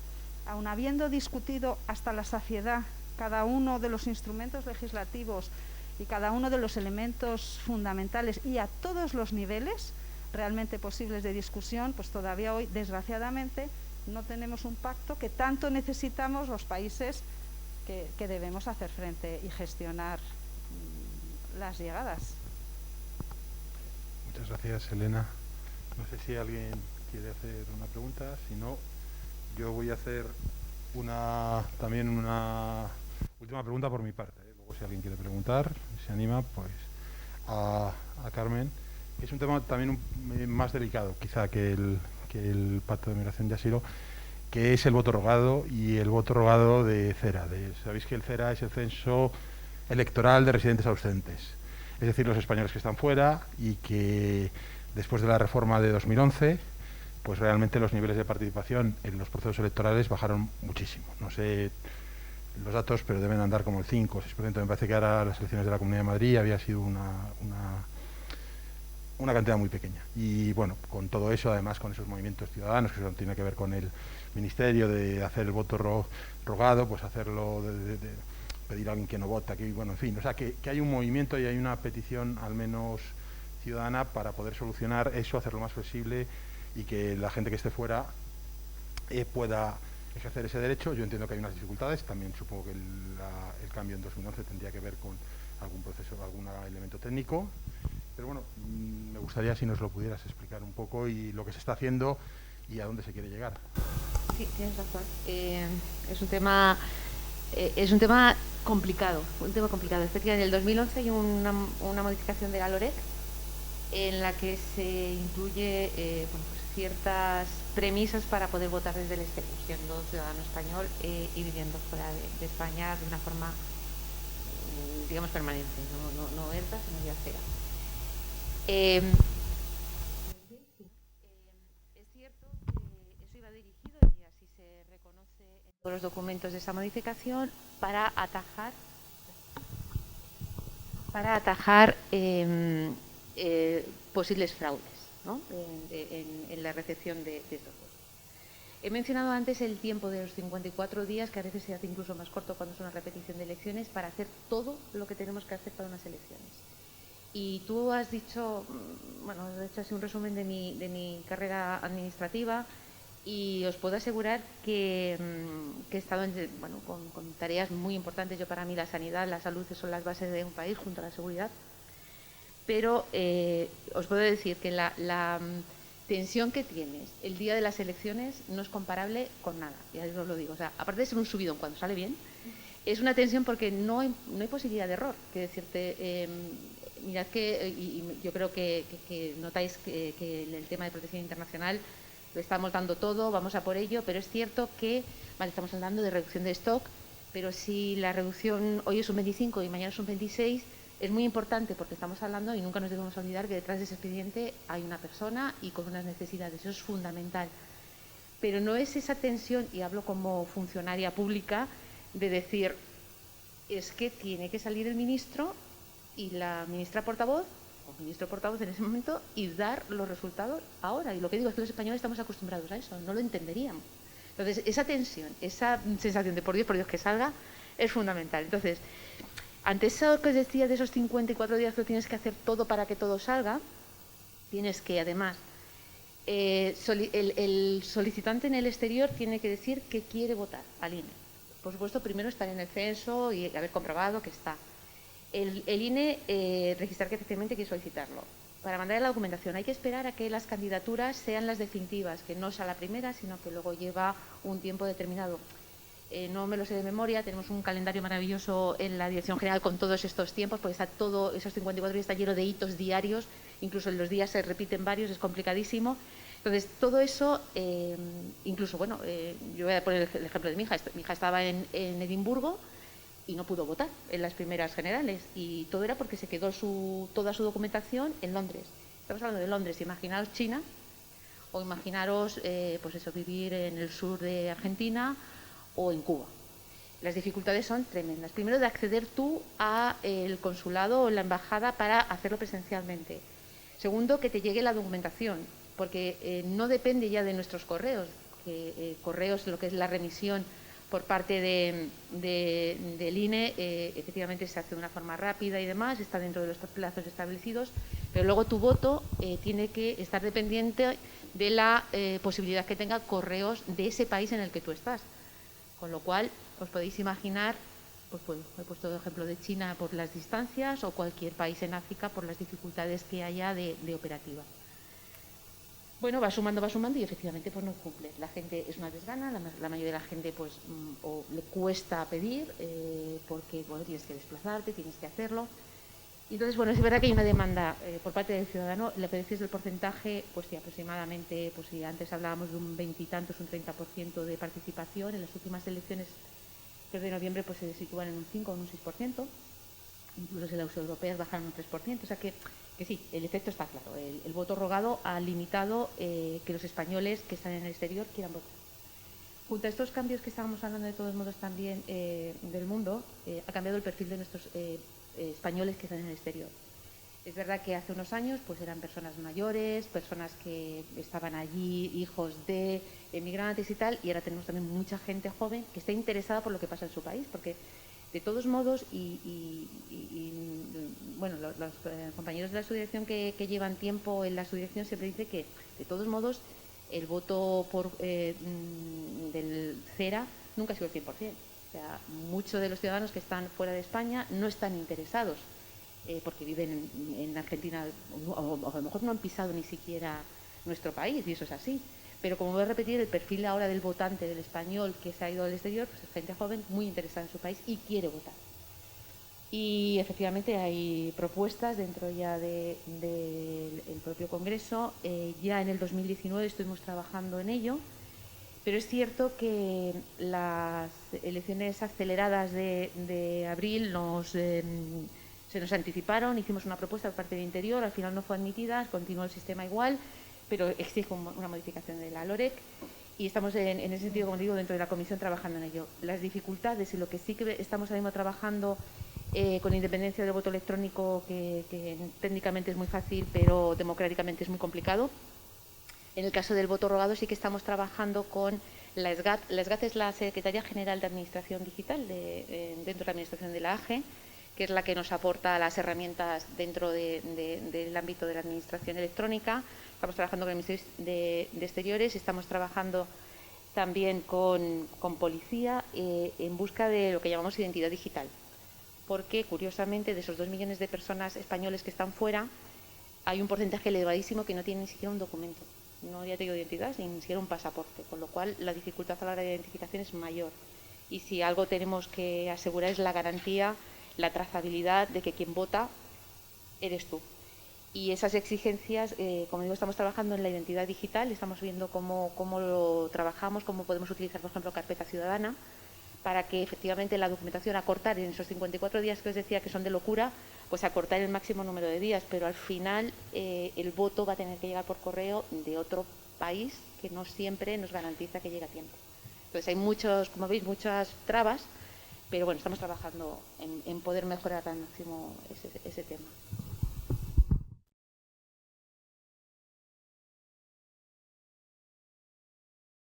aun habiendo discutido hasta la saciedad cada uno de los instrumentos legislativos y cada uno de los elementos fundamentales y a todos los niveles realmente posibles de discusión, pues todavía hoy, desgraciadamente, no tenemos un pacto que tanto necesitamos los países que debemos hacer frente y gestionar las llegadas. Muchas gracias, Elena. No sé si alguien quiere hacer una pregunta. Si no, yo voy a hacer también una última pregunta por mi parte. Luego, si alguien quiere preguntar, se anima, pues a Carmen. Es un tema también más delicado, quizá, que el Pacto de Migración y Asilo, que es el voto rogado y el voto rogado de CERA. Sabéis que el CERA es el censo electoral de residentes ausentes. Es decir, los españoles que están fuera y que después de la reforma de 2011, pues realmente los niveles de participación en los procesos electorales bajaron muchísimo. No sé los datos, pero deben andar como el 5 o 6%. Me parece que ahora las elecciones de la Comunidad de Madrid había sido una cantidad muy pequeña. Y bueno, con todo eso, además con esos movimientos ciudadanos, que eso tiene que ver con el Ministerio de hacer el voto rogado, pues hacerlo pedir a alguien que no vota, que bueno, en fin, o sea, que hay un movimiento y hay una petición al menos ciudadana para poder solucionar eso, hacerlo más flexible y que la gente que esté fuera pueda ejercer ese derecho. Yo entiendo que hay unas dificultades, también supongo que el cambio en 2011 tendría que ver con algún proceso, algún elemento técnico, pero bueno, me gustaría si nos lo pudieras explicar un poco y lo que se está haciendo y a dónde se quiere llegar. Sí, tienes razón. Es un tema complicado, Efectivamente, en el 2011 hay una modificación de la LOREC en la que se incluye ciertas premisas para poder votar desde el exterior, siendo ciudadano español y viviendo fuera de España de una forma, digamos, permanente, no ERTA, sino ya CERA. Es cierto que eso iba dirigido, y así se reconoce en todos los documentos de esa modificación, para atajar posibles fraudes, ¿no? en la recepción de estos votos. He mencionado antes el tiempo de los 54 días, que a veces se hace incluso más corto cuando es una repetición de elecciones, para hacer todo lo que tenemos que hacer para unas elecciones. Y tú has dicho, bueno, has hecho así un resumen de mi carrera administrativa, y os puedo asegurar que he estado con tareas muy importantes. Yo, para mí, la sanidad, la salud son las bases de un país junto a la seguridad. Pero os puedo decir que la tensión que tienes el día de las elecciones no es comparable con nada. Ya os lo digo. O sea, aparte de ser un subidón cuando sale bien, es una tensión porque no hay posibilidad de error. Que decirte, mirad que, y yo creo que notáis que en el tema de protección internacional lo estamos dando todo, vamos a por ello, pero es cierto que, vale, estamos hablando de reducción de stock, pero si la reducción hoy es un 25 y mañana es un 26, es muy importante, porque estamos hablando, y nunca nos debemos olvidar, que detrás de ese expediente hay una persona y con unas necesidades. Eso es fundamental. Pero no es esa tensión, y hablo como funcionaria pública, de decir, es que tiene que salir el ministro y la ministra portavoz o ministro portavoz en ese momento y dar los resultados ahora. Y lo que digo es que los españoles estamos acostumbrados a eso, no lo entenderíamos. Entonces, esa tensión, esa sensación de por Dios que salga, es fundamental. Entonces, ante eso que os decía de esos 54 días que lo tienes que hacer todo para que todo salga, tienes que, además, el solicitante en el exterior tiene que decir que quiere votar al INE. Por supuesto, primero estar en el censo y haber comprobado que está. El INE registrar que efectivamente quiere solicitarlo. Para mandar la documentación hay que esperar a que las candidaturas sean las definitivas, que no sea la primera, sino que luego lleva un tiempo determinado. No me lo sé de memoria, tenemos un calendario maravilloso en la Dirección General con todos estos tiempos, porque está todo, esos 54 días está lleno de hitos diarios, incluso en los días se repiten varios, es complicadísimo. Entonces, todo eso, incluso, bueno, yo voy a poner el ejemplo de mi hija. Mi hija estaba en Edimburgo y no pudo votar en las primeras generales, y todo era porque se quedó toda su documentación en Londres. Estamos hablando de Londres, imaginaros China, o imaginaros, pues eso, vivir en el sur de Argentina o en Cuba. Las dificultades son tremendas. Primero, de acceder tú al consulado o la embajada para hacerlo presencialmente. Segundo, que te llegue la documentación, porque no depende ya de nuestros correos, que correos, lo que es la remisión por parte del INE, efectivamente se hace de una forma rápida y demás, está dentro de los plazos establecidos, pero luego tu voto tiene que estar dependiente de la posibilidad que tenga correos de ese país en el que tú estás. Con lo cual, os podéis imaginar, pues he puesto el ejemplo de China por las distancias, o cualquier país en África por las dificultades que haya de operativa. Bueno, va sumando y efectivamente pues no cumple. La gente es una desgana, la mayoría de la gente pues o le cuesta pedir porque bueno, tienes que desplazarte, tienes que hacerlo. Y entonces, bueno, es verdad que hay una demanda por parte del ciudadano. Le decís del porcentaje, pues sí, aproximadamente, pues si antes hablábamos de un 20 y tantos, un 30% de participación, en las últimas elecciones de noviembre pues se sitúan en un 5 o un 6%, incluso en las europeas bajaron un 3%, o sea que sí, el efecto está claro. El voto rogado ha limitado que los españoles que están en el exterior quieran votar. Junto a estos cambios que estábamos hablando de todos modos también del mundo, ha cambiado el perfil de nuestros españoles que están en el exterior. Es verdad que hace unos años pues eran personas mayores, personas que estaban allí, hijos de emigrantes y tal, y ahora tenemos también mucha gente joven que está interesada por lo que pasa en su país, porque de todos modos, bueno, los compañeros de la subdirección que llevan tiempo en la subdirección siempre dicen que, de todos modos, el voto del CERA nunca ha sido el 100%. O sea, muchos de los ciudadanos que están fuera de España no están interesados porque viven en Argentina o a lo mejor no han pisado ni siquiera nuestro país, y eso es así. Pero como voy a repetir, el perfil ahora del votante, del español que se ha ido al exterior, pues es gente joven muy interesada en su país y quiere votar. Y efectivamente hay propuestas dentro ya del propio Congreso. Ya en el 2019 estuvimos trabajando en ello, pero es cierto que las elecciones aceleradas de abril se nos anticiparon, hicimos una propuesta por parte del Interior, al final no fue admitida, continuó el sistema igual, pero exige una modificación de la LOREC y estamos en ese sentido, como digo, dentro de la comisión trabajando en ello. Las dificultades y lo que sí que estamos ahora mismo trabajando con independencia del voto electrónico, que técnicamente es muy fácil, pero democráticamente es muy complicado. En el caso del voto rogado sí que estamos trabajando con la SGAT. La SGAT es la Secretaría General de Administración Digital dentro de la Administración de la AGE, que es la que nos aporta las herramientas dentro del ámbito de la Administración electrónica. Estamos trabajando con el Ministerio de Exteriores, estamos trabajando también con Policía en busca de lo que llamamos identidad digital. Porque, curiosamente, de esos 2 millones de personas españoles que están fuera, hay un porcentaje elevadísimo que no tiene ni siquiera un documento. No ya te digo identidad, ni siquiera un pasaporte, con lo cual la dificultad a la hora de identificación es mayor. Y si algo tenemos que asegurar es la garantía, la trazabilidad de que quien vota eres tú. Y esas exigencias, como digo, estamos trabajando en la identidad digital, estamos viendo cómo lo trabajamos, cómo podemos utilizar, por ejemplo, carpeta ciudadana, para que efectivamente la documentación, acortar en esos 54 días que os decía que son de locura, pues acortar el máximo número de días, pero al final el voto va a tener que llegar por correo de otro país que no siempre nos garantiza que llegue a tiempo. Entonces hay muchos, como veis, muchas trabas, pero bueno, estamos trabajando en poder mejorar al máximo ese tema.